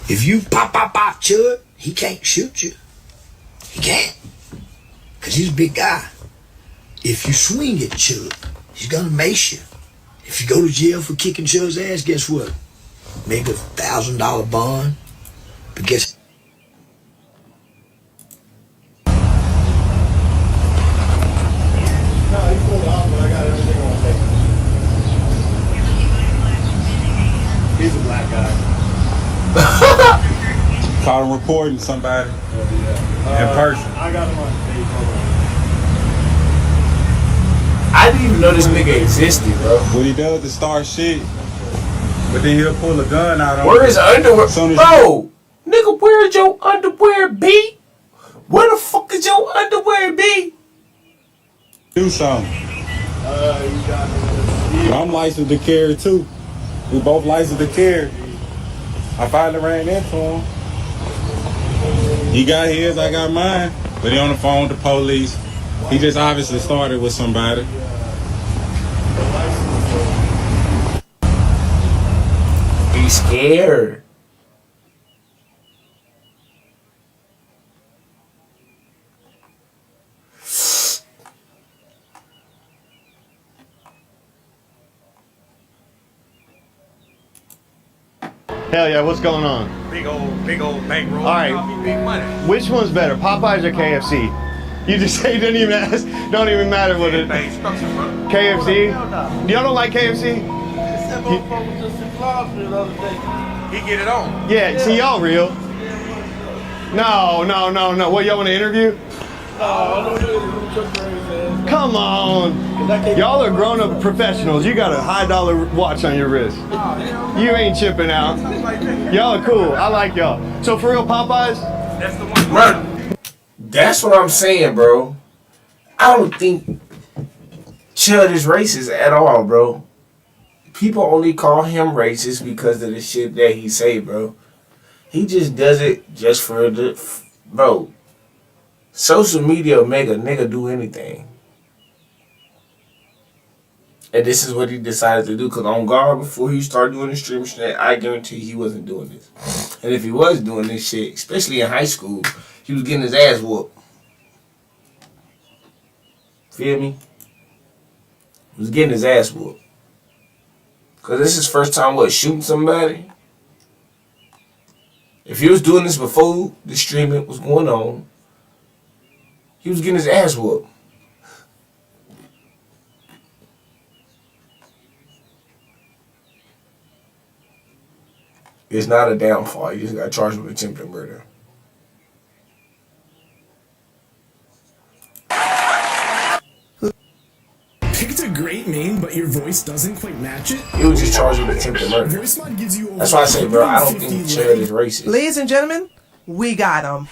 If you pop Chud, he can't shoot you. He can't. Because he's a big guy. If you swing at Chud, he's going to mace you. If you go to jail for kicking Chud's ass, guess what? Maybe $1,000 bond. But guess. He's a black guy. Caught him recording somebody in person. I got him on stage. I didn't even know this nigga existed, bro. What he does is start shit, but then he'll pull a gun out on Where is underwear? Bro, nigga, where is your underwear, B? Where the fuck is your underwear, B? Do something. I'm licensed to carry too. We both licensed to carry. I finally ran into him. He got his, I got mine. But he on the phone with the police. He just obviously started with somebody. He's scared. Hell yeah, what's going on? Big old bankroll. All right. Big money. Which one's better, Popeyes or KFC? You just say it didn't even ask. Don't even matter what it. KFC? Y'all don't like KFC? He get it on. Yeah, see y'all real. No. What, y'all want to interview? Come on. Y'all are grown-up professionals. You got a high-dollar watch on your wrist. You ain't chipping out. Y'all are cool. I like y'all. So for real, Popeyes? That's the one. Bro, that's what I'm saying, bro. I don't think Chud is racist at all, bro. People only call him racist because of the shit that he say, bro. He just does it just for the... Bro, social media will make a nigga do anything. And this is what he decided to do. Because on God, before he started doing the stream shit, I guarantee he wasn't doing this. And if he was doing this shit, especially in high school, he was getting his ass whooped. Feel me? He was getting his ass whooped. Because this is his first time, shooting somebody? If he was doing this before the streaming was going on, he was getting his ass whooped. It's not a downfall. You just got charged with attempted murder. Picked a great name, but your voice doesn't quite match it. He was just charged with attempted murder. That's why I say, bro, I don't think Chud is racist. Ladies and gentlemen, we got him.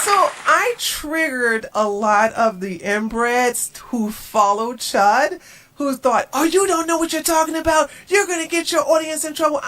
So I triggered a lot of the inbreds who followed Chud, who thought, oh, you don't know what you're talking about. You're going to get your audience in trouble.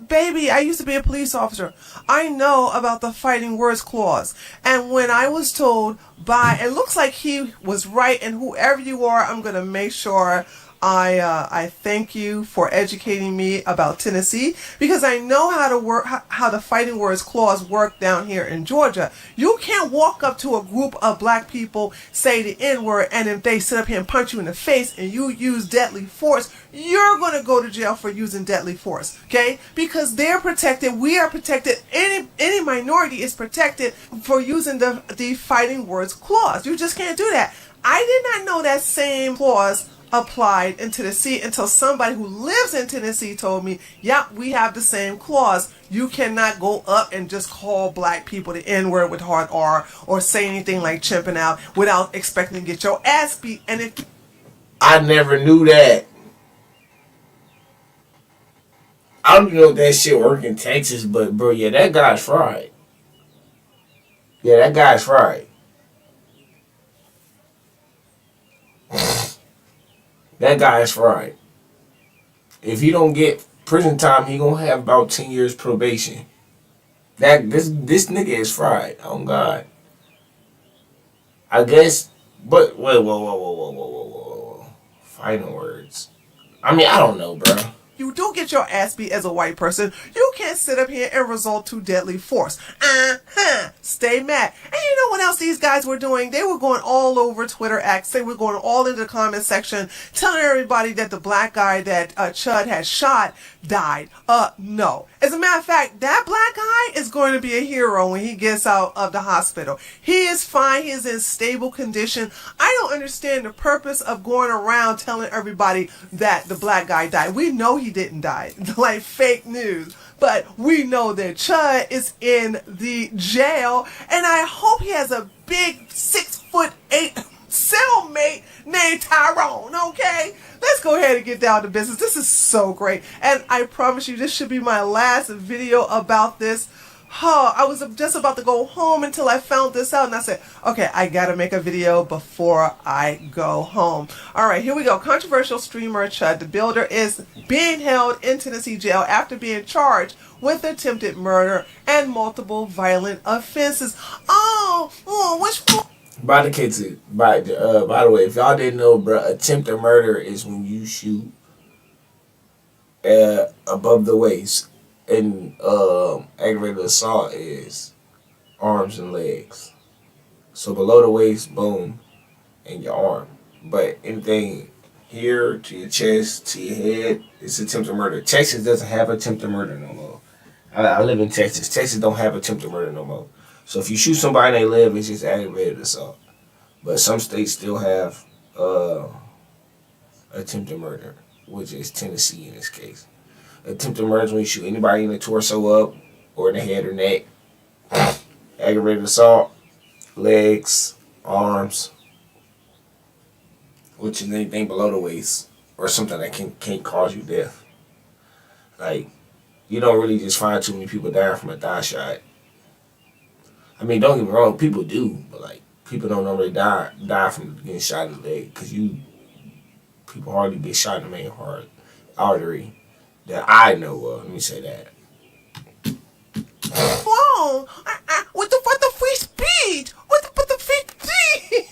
Baby, I used to be a police officer. I know about the fighting words clause. And when I was told by, it looks like he was right, and whoever you are, I'm going to make sure I thank you for educating me about Tennessee, because I know how to work, how the fighting words clause work down here in Georgia. You can't walk up to a group of black people, say the N-word, and if they sit up here and punch you in the face and you use deadly force, you're going to go to jail for using deadly force, okay? Because they're protected, we are protected, any minority is protected for using the fighting words clause. You just can't do that. I did not know that same clause applied in Tennessee until somebody who lives in Tennessee told me, yeah, we have the same clause. You cannot go up and just call black people the N-word with hard R or say anything like chimping out without expecting to get your ass beat. And if I never knew that. I don't know if that shit work in Texas, but bro, yeah, that guy's fried. Yeah, that guy's fried. That guy is fried. If he don't get prison time, he gonna have about 10 years probation. This nigga is fried. Oh God. I guess, but whoa. Fighting words. I mean, I don't know, bro. you do get your ass beat as a white person, you can't sit up here and resort to deadly force. Stay mad. And you know what else these guys were doing? They were going all over Twitter X. They were going all into the comment section, telling everybody that the black guy that Chud had shot died. No. As a matter of fact, that black guy is going to be a hero when he gets out of the hospital. He is fine. He is in stable condition. I don't understand the purpose of going around telling everybody that the black guy died. We know he didn't die. Like fake news. But we know that Chud is in the jail, and I hope he has a big 6'8" cellmate named Tyrone, okay? Let's go ahead and get down to business. This is so great, and I promise you this should be my last video about this. Oh, I was just about to go home until I found this out, and I said, okay, I gotta make a video before I go home. All right, here we go. Controversial streamer Chud the Builder is being held in Tennessee jail after being charged with attempted murder and multiple violent offenses. Which By the way, if y'all didn't know, bro, attempted murder is when you shoot above the waist, and aggravated assault is arms and legs. So below the waist, boom, and your arm. But anything here to your chest, to your head, it's attempted murder. Texas doesn't have attempted murder no more. I live in Texas. Texas don't have attempted murder no more. So if you shoot somebody and they live, it's just aggravated assault. But some states still have attempted murder, which is Tennessee in this case. Attempted murder is when you shoot anybody in the torso up or in the head or neck. Aggravated assault, legs, arms, which is anything below the waist or something that can't cause you death. Like, you don't really just find too many people dying from a thigh shot. I mean, don't get me wrong, people do, but like, people don't normally die from getting shot in the leg, because people hardly get shot in the main heart artery that I know of. Let me say that. Whoa! What the free speech? What the free speech?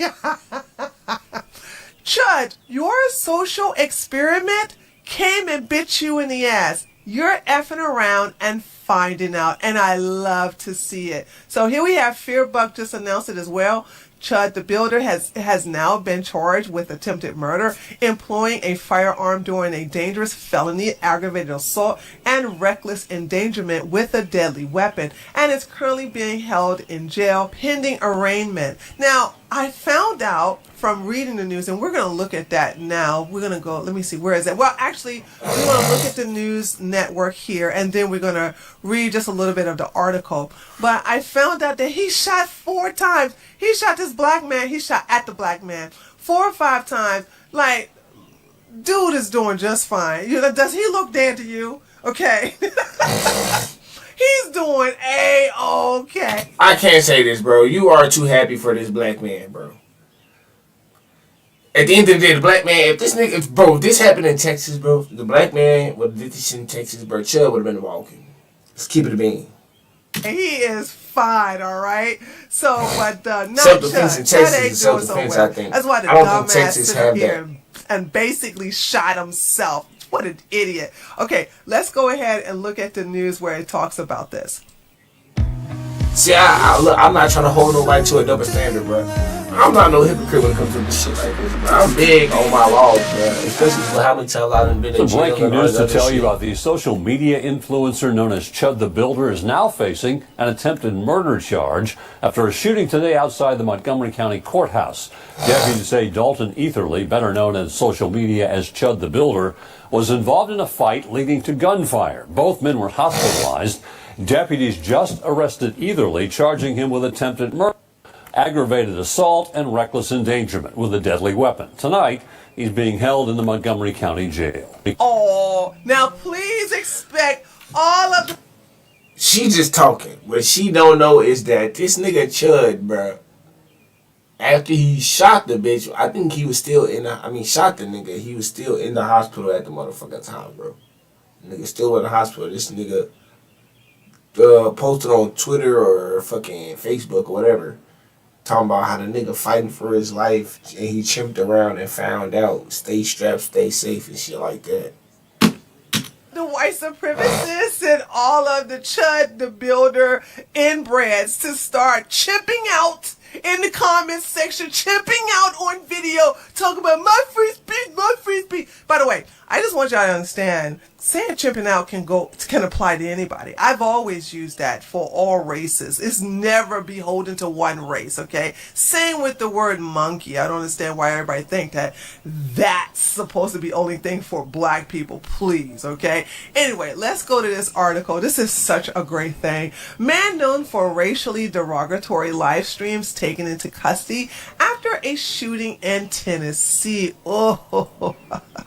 Chud, your social experiment came and bit you in the ass. You're effing around and finding out, and I love to see it. So here we have Fearbuck just announced it as well. Chud the Builder has now been charged with attempted murder, employing a firearm during a dangerous felony, aggravated assault, and reckless endangerment with a deadly weapon, and is currently being held in jail pending arraignment. Now, I found out from reading the news, and we're going to look at that now. We're going to go, let me see, where is it? Well, actually, we're going to look at the news network here, and then we're going to read just a little bit of the article. But I found out that he shot 4 times. He shot this black man. He shot at the black man 4 or 5 times. Like, dude is doing just fine. You know, does he look dead to you? Okay. He's doing A-okay. I can't say this, bro. You are too happy for this black man, bro. At the end of the day, the black man, if this happened in Texas, bro, the black man would have did this shit in Texas, bro, Chud would have been walking. Let's keep it a bean. He is fine, all right? So, but not self-defense in Chud. Texas Chud ain't is doing self-defense, so well. I think. That's why the I don't think dumbass Texas sit have here and basically shot himself. What an idiot. Okay, let's go ahead and look at the news where it talks about this. See, I'm not trying to hold nobody to a double standard, bro. I'm not no hypocrite when it comes to this shit like this, bro. I'm big on my laws, bro. Especially for how many times I've been in Some jail. breaking news to tell you about the social media influencer known as Chud the Builder is now facing an attempted murder charge after a shooting today outside the Montgomery County Courthouse. Deputies say Dalton Etherly, better known as social media as Chud the Builder, was involved in a fight leading to gunfire. Both men were hospitalized. Deputies just arrested Etherly, charging him with attempted murder, aggravated assault, and reckless endangerment with a deadly weapon. Tonight, he's being held in the Montgomery County Jail. Oh, now please expect all of the... She just talking. What she don't know is that this nigga Chud, bro, after he shot the bitch, I think he was still shot the nigga, he was still in the hospital at the motherfucking time, bro. The nigga still in the hospital. This nigga posted on Twitter or fucking Facebook or whatever, talking about how the nigga fighting for his life and he chimped around and found out, stay strapped, stay safe and shit like that. The white supremacists and all of the Chud the Builder inbreds to start chipping out in the comments section, chipping out on video, talking about my free speech, my free speech. By the way, I just want y'all to understand, saying chipping out can apply to anybody. I've always used that for all races. It's never beholden to one race, okay? Same with the word monkey. I don't understand why everybody think that that's supposed to be only thing for black people, please, okay? Anyway, let's go to this article. This is such a great thing. Man known for racially derogatory live streams taken into custody after a shooting in Tennessee. Oh,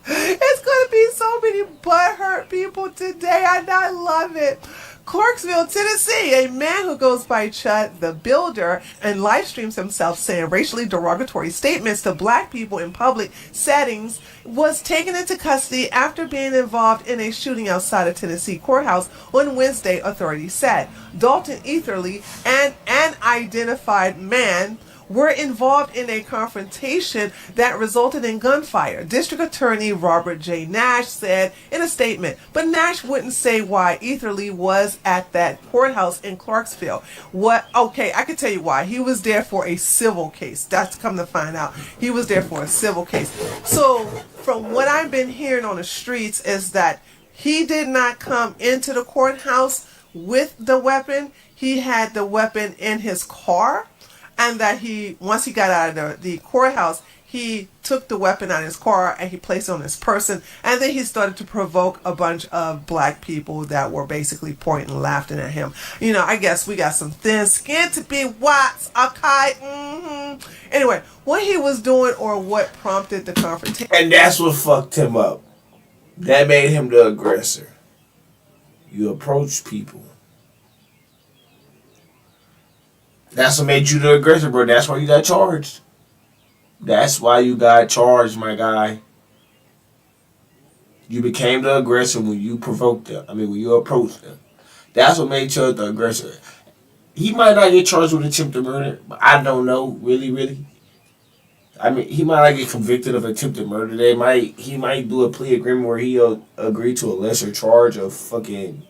it's going to be so many butthurt people today, and I love it. Clarksville, Tennessee, a man who goes by Chud the Builder and live streams himself saying racially derogatory statements to black people in public settings was taken into custody after being involved in a shooting outside of Tennessee courthouse on Wednesday, authorities said. Dalton Etherly and an identified man were involved in a confrontation that resulted in gunfire, District Attorney Robert J. Nash said in a statement. But Nash wouldn't say why Etherly was at that courthouse in Clarksville. Okay, I can tell you why. He was there for a civil case. That's come to find out. He was there for a civil case. So, from what I've been hearing on the streets is that he did not come into the courthouse with the weapon. He had the weapon in his car. And that once he got out of the courthouse, he took the weapon out of his car and he placed it on his person. And then he started to provoke a bunch of black people that were basically pointing and laughing at him. You know, I guess we got some thin skin to be whites, okay? Anyway, what he was doing or what prompted the confrontation. And that's what fucked him up. That made him the aggressor. You approach people. That's what made you the aggressor, bro. That's why you got charged. That's why you got charged, my guy. You became the aggressor when you provoked them. When you approached them. That's what made you the aggressor. He might not get charged with attempted murder, but I don't know, really. He might not get convicted of attempted murder. He might do a plea agreement where he'll agree to a lesser charge of fucking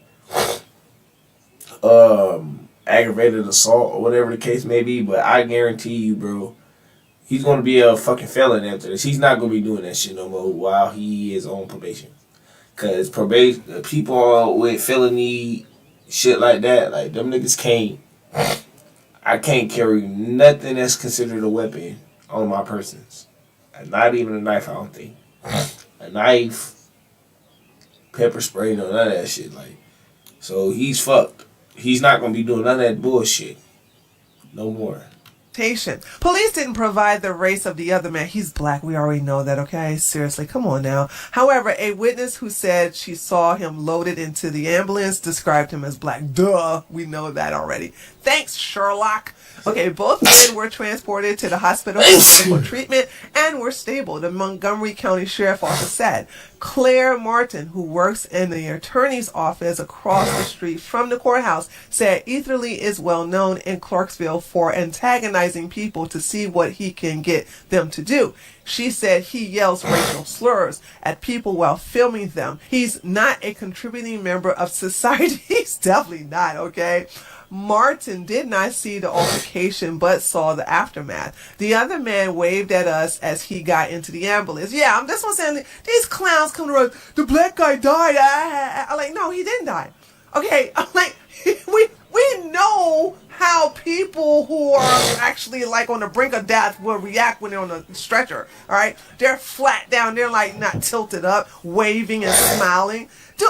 aggravated assault or whatever the case may be, but I guarantee you, bro, he's going to be a fucking felon after this. He's not going to be doing that shit no more while he is on probation. Because probation, people with felony shit like that, like them niggas can't, I can't carry nothing that's considered a weapon on my persons. Not even a knife, I don't think. A knife, pepper spray, no, none of that shit. So he's fucked. He's not going to be doing none of that bullshit. No more. Police didn't provide the race of the other man. He's black. We already know that, okay? Seriously, come on now. However, a witness who said she saw him loaded into the ambulance described him as black. Duh. We know that already. Thanks, Sherlock. Okay, both men were transported to the hospital for treatment and were stable, the Montgomery County Sheriff Office said. Claire Martin, who works in the attorney's office across the street from the courthouse, said Etherly is well known in Clarksville for antagonizing people to see what he can get them to do. She said he yells racial slurs at people while filming them. He's not a contributing member of society. He's definitely not, okay? Martin did not see the altercation but saw the aftermath. The other man waved at us as he got into the ambulance. Yeah, I'm just saying, these clowns come to us, the black guy died. I'm like, no, he didn't die. Okay, I'm like, we know how people who are actually like on the brink of death will react when they're on a stretcher, all right? They're flat down, they're like not tilted up, waving and smiling. Dude,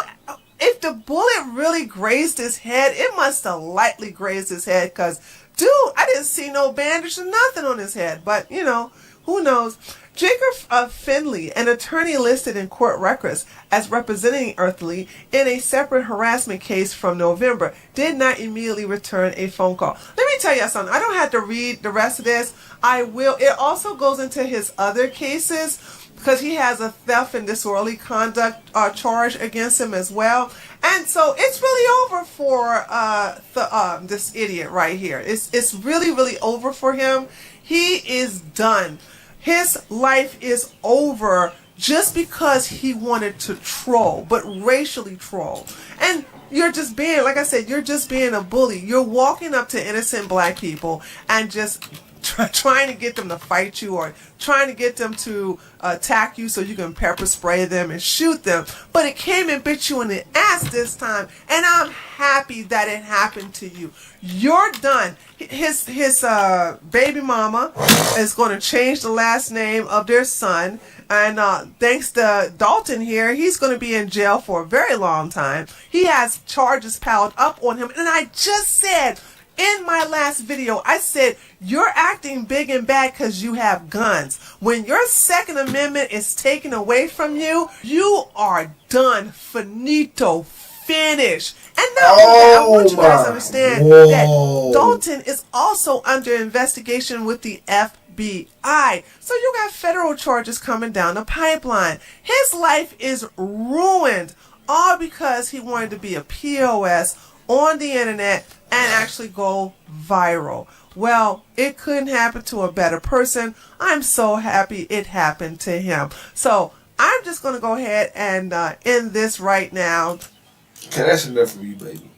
if the bullet really grazed his head, it must have lightly grazed his head because, dude, I didn't see no bandage or nothing on his head. But, you know, who knows? Jacob Finley, an attorney listed in court records as representing Earthly in a separate harassment case from November, did not immediately return a phone call. Let me tell you something. I don't have to read the rest of this. I will. It also goes into his other cases, because he has a theft and disorderly conduct charge against him as well. And so it's really over for this idiot right here. It's really, really over for him. He is done. His life is over just because he wanted to troll, but racially troll. And you're just being, like I said, you're just being a bully. You're walking up to innocent black people and just trying to get them to fight you or trying to get them to attack you so you can pepper spray them and shoot them. But it came and bit you in the ass this time, and I'm happy that it happened to you. You're done. His baby mama is going to change the last name of their son, and thanks to Dalton here, he's going to be in jail for a very long time. He has charges piled up on him, and I just said in my last video, I said, you're acting big and bad because you have guns. When your Second Amendment is taken away from you, you are done. Finito. finish. And not only that, I want you guys to understand that Dalton is also under investigation with the FBI. So you got federal charges coming down the pipeline. His life is ruined, all because he wanted to be a POS on the internet and actually go viral. Well, it couldn't happen to a better person. I'm so happy it happened to him. So I'm just going to go ahead and end this right now. Okay, that's enough for you, baby.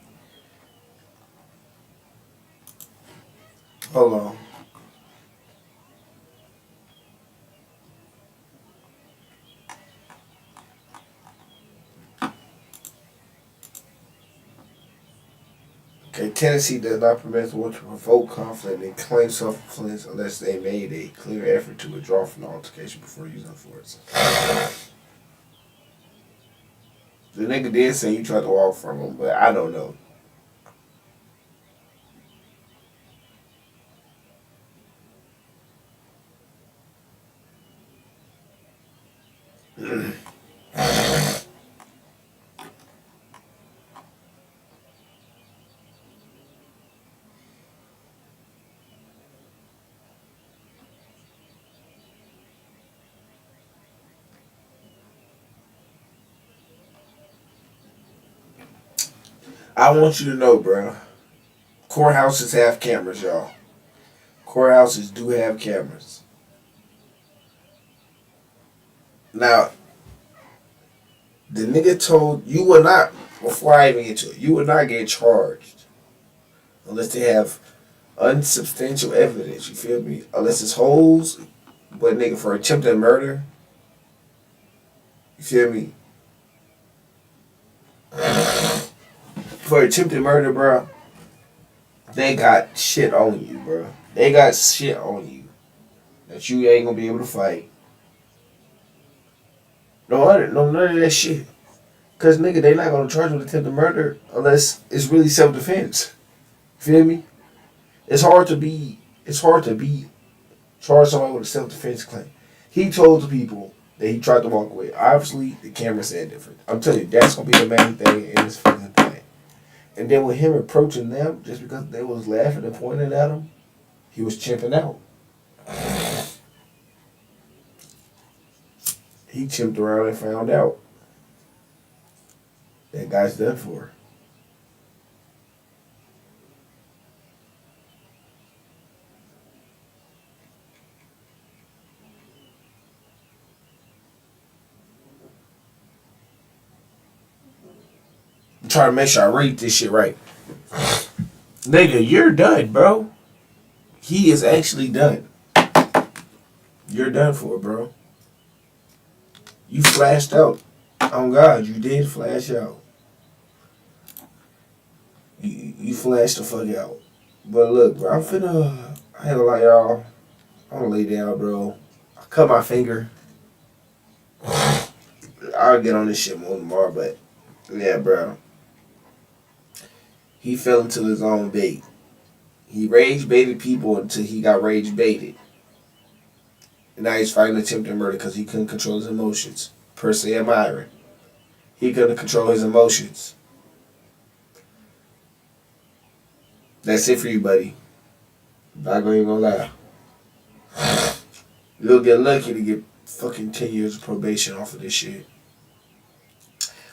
Hold on. Okay, Tennessee does not permit one to provoke conflict and claim self-defense unless they made a clear effort to withdraw from the altercation before using force. The nigga did say you tried to walk from him, but I don't know. I want you to know, bro. Courthouses have cameras, y'all. Courthouses do have cameras. Now, the nigga told you will not, before I even get to it, you will not get charged unless they have unsubstantial evidence. You feel me? Unless it's holes, but nigga, for attempted murder. You feel me? For attempted murder, bro, they got shit on you, bro. They got shit on you that you ain't gonna be able to fight. None of that shit. Cause nigga, they not gonna charge you with attempted murder unless it's really self-defense. Feel me? It's hard to be charge somebody with a self-defense claim. He told the people that he tried to walk away. Obviously, the camera said different. I'm telling you, that's gonna be the main thing in this fucking thing. And then with him approaching them, just because they was laughing and pointing at him, he was chimping out. He chimped around and found out that guy's done for. I'm trying to make sure I read this shit right. Nigga, you're done, bro. He is actually done. You're done for, bro. You flashed out. Oh God, you did flash out. You flashed the fuck out. But look, bro, I ain't gonna lie, y'all. I'm gonna lay down, bro. I cut my finger. I'll get on this shit more tomorrow, but yeah, bro. He fell into his own bait. He rage baited people until he got rage baited. And now he's fighting attempted murder because he couldn't control his emotions. Per se admiring. He couldn't control his emotions. That's it for you, buddy. I'm not even gonna lie. You'll get lucky to get fucking 10 years of probation off of this shit.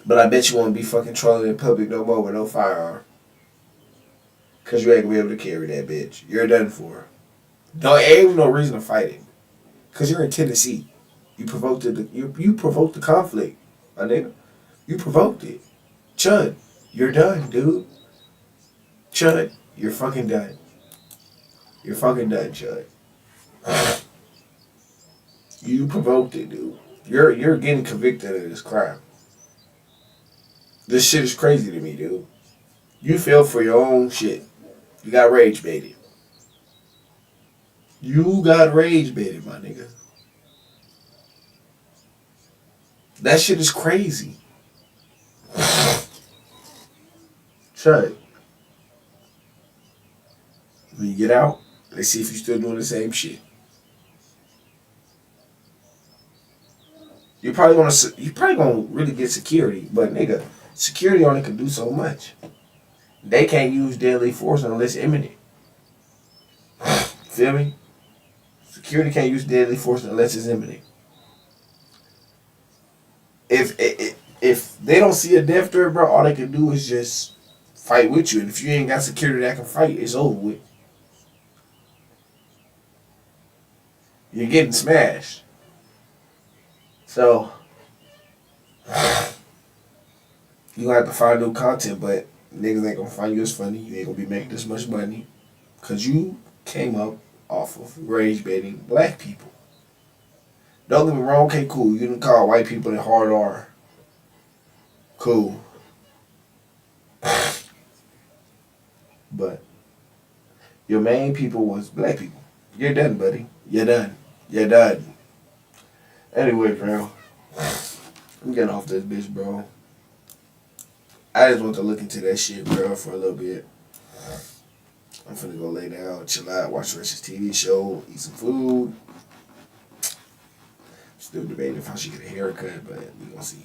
But I bet you won't be fucking trolling in public no more with no firearm. Cause you ain't gonna be able to carry that bitch. You're done for. Ain't no reason to fight it. Cause you're in Tennessee. You provoked you provoked the conflict, my nigga. You provoked it. Chud, you're done, dude. Chud, you're fucking done. You're fucking done, Chud. You provoked it, dude. You're getting convicted of this crime. This shit is crazy to me, dude. You fell for your own shit. You got rage baited. You got rage baited, my nigga. That shit is crazy. Chud. When you get out, let's see if you're still doing the same shit. You probably gonna really get security, but nigga, security only can do so much. They can't use deadly force unless imminent. Feel me? Security can't use deadly force unless it's imminent. If they don't see a death threat, bro, all they can do is just fight with you. And if you ain't got security that can fight, it's over with. You're getting smashed. So you gonna have to find new content, but niggas ain't gonna find you as funny. You ain't gonna be making this much money because you came up off of rage baiting black people. Don't get me wrong, okay, cool. You didn't call white people in hard R. Cool. But your main people was black people. You're done, buddy. You're done. You're done. Anyway, bro. I'm getting off this bitch, bro. I just want to look into that shit, bro, for a little bit. I'm finna go lay down, chill out, watch the rest of this TV show, eat some food. Still debating if I should get a haircut, but we gonna see.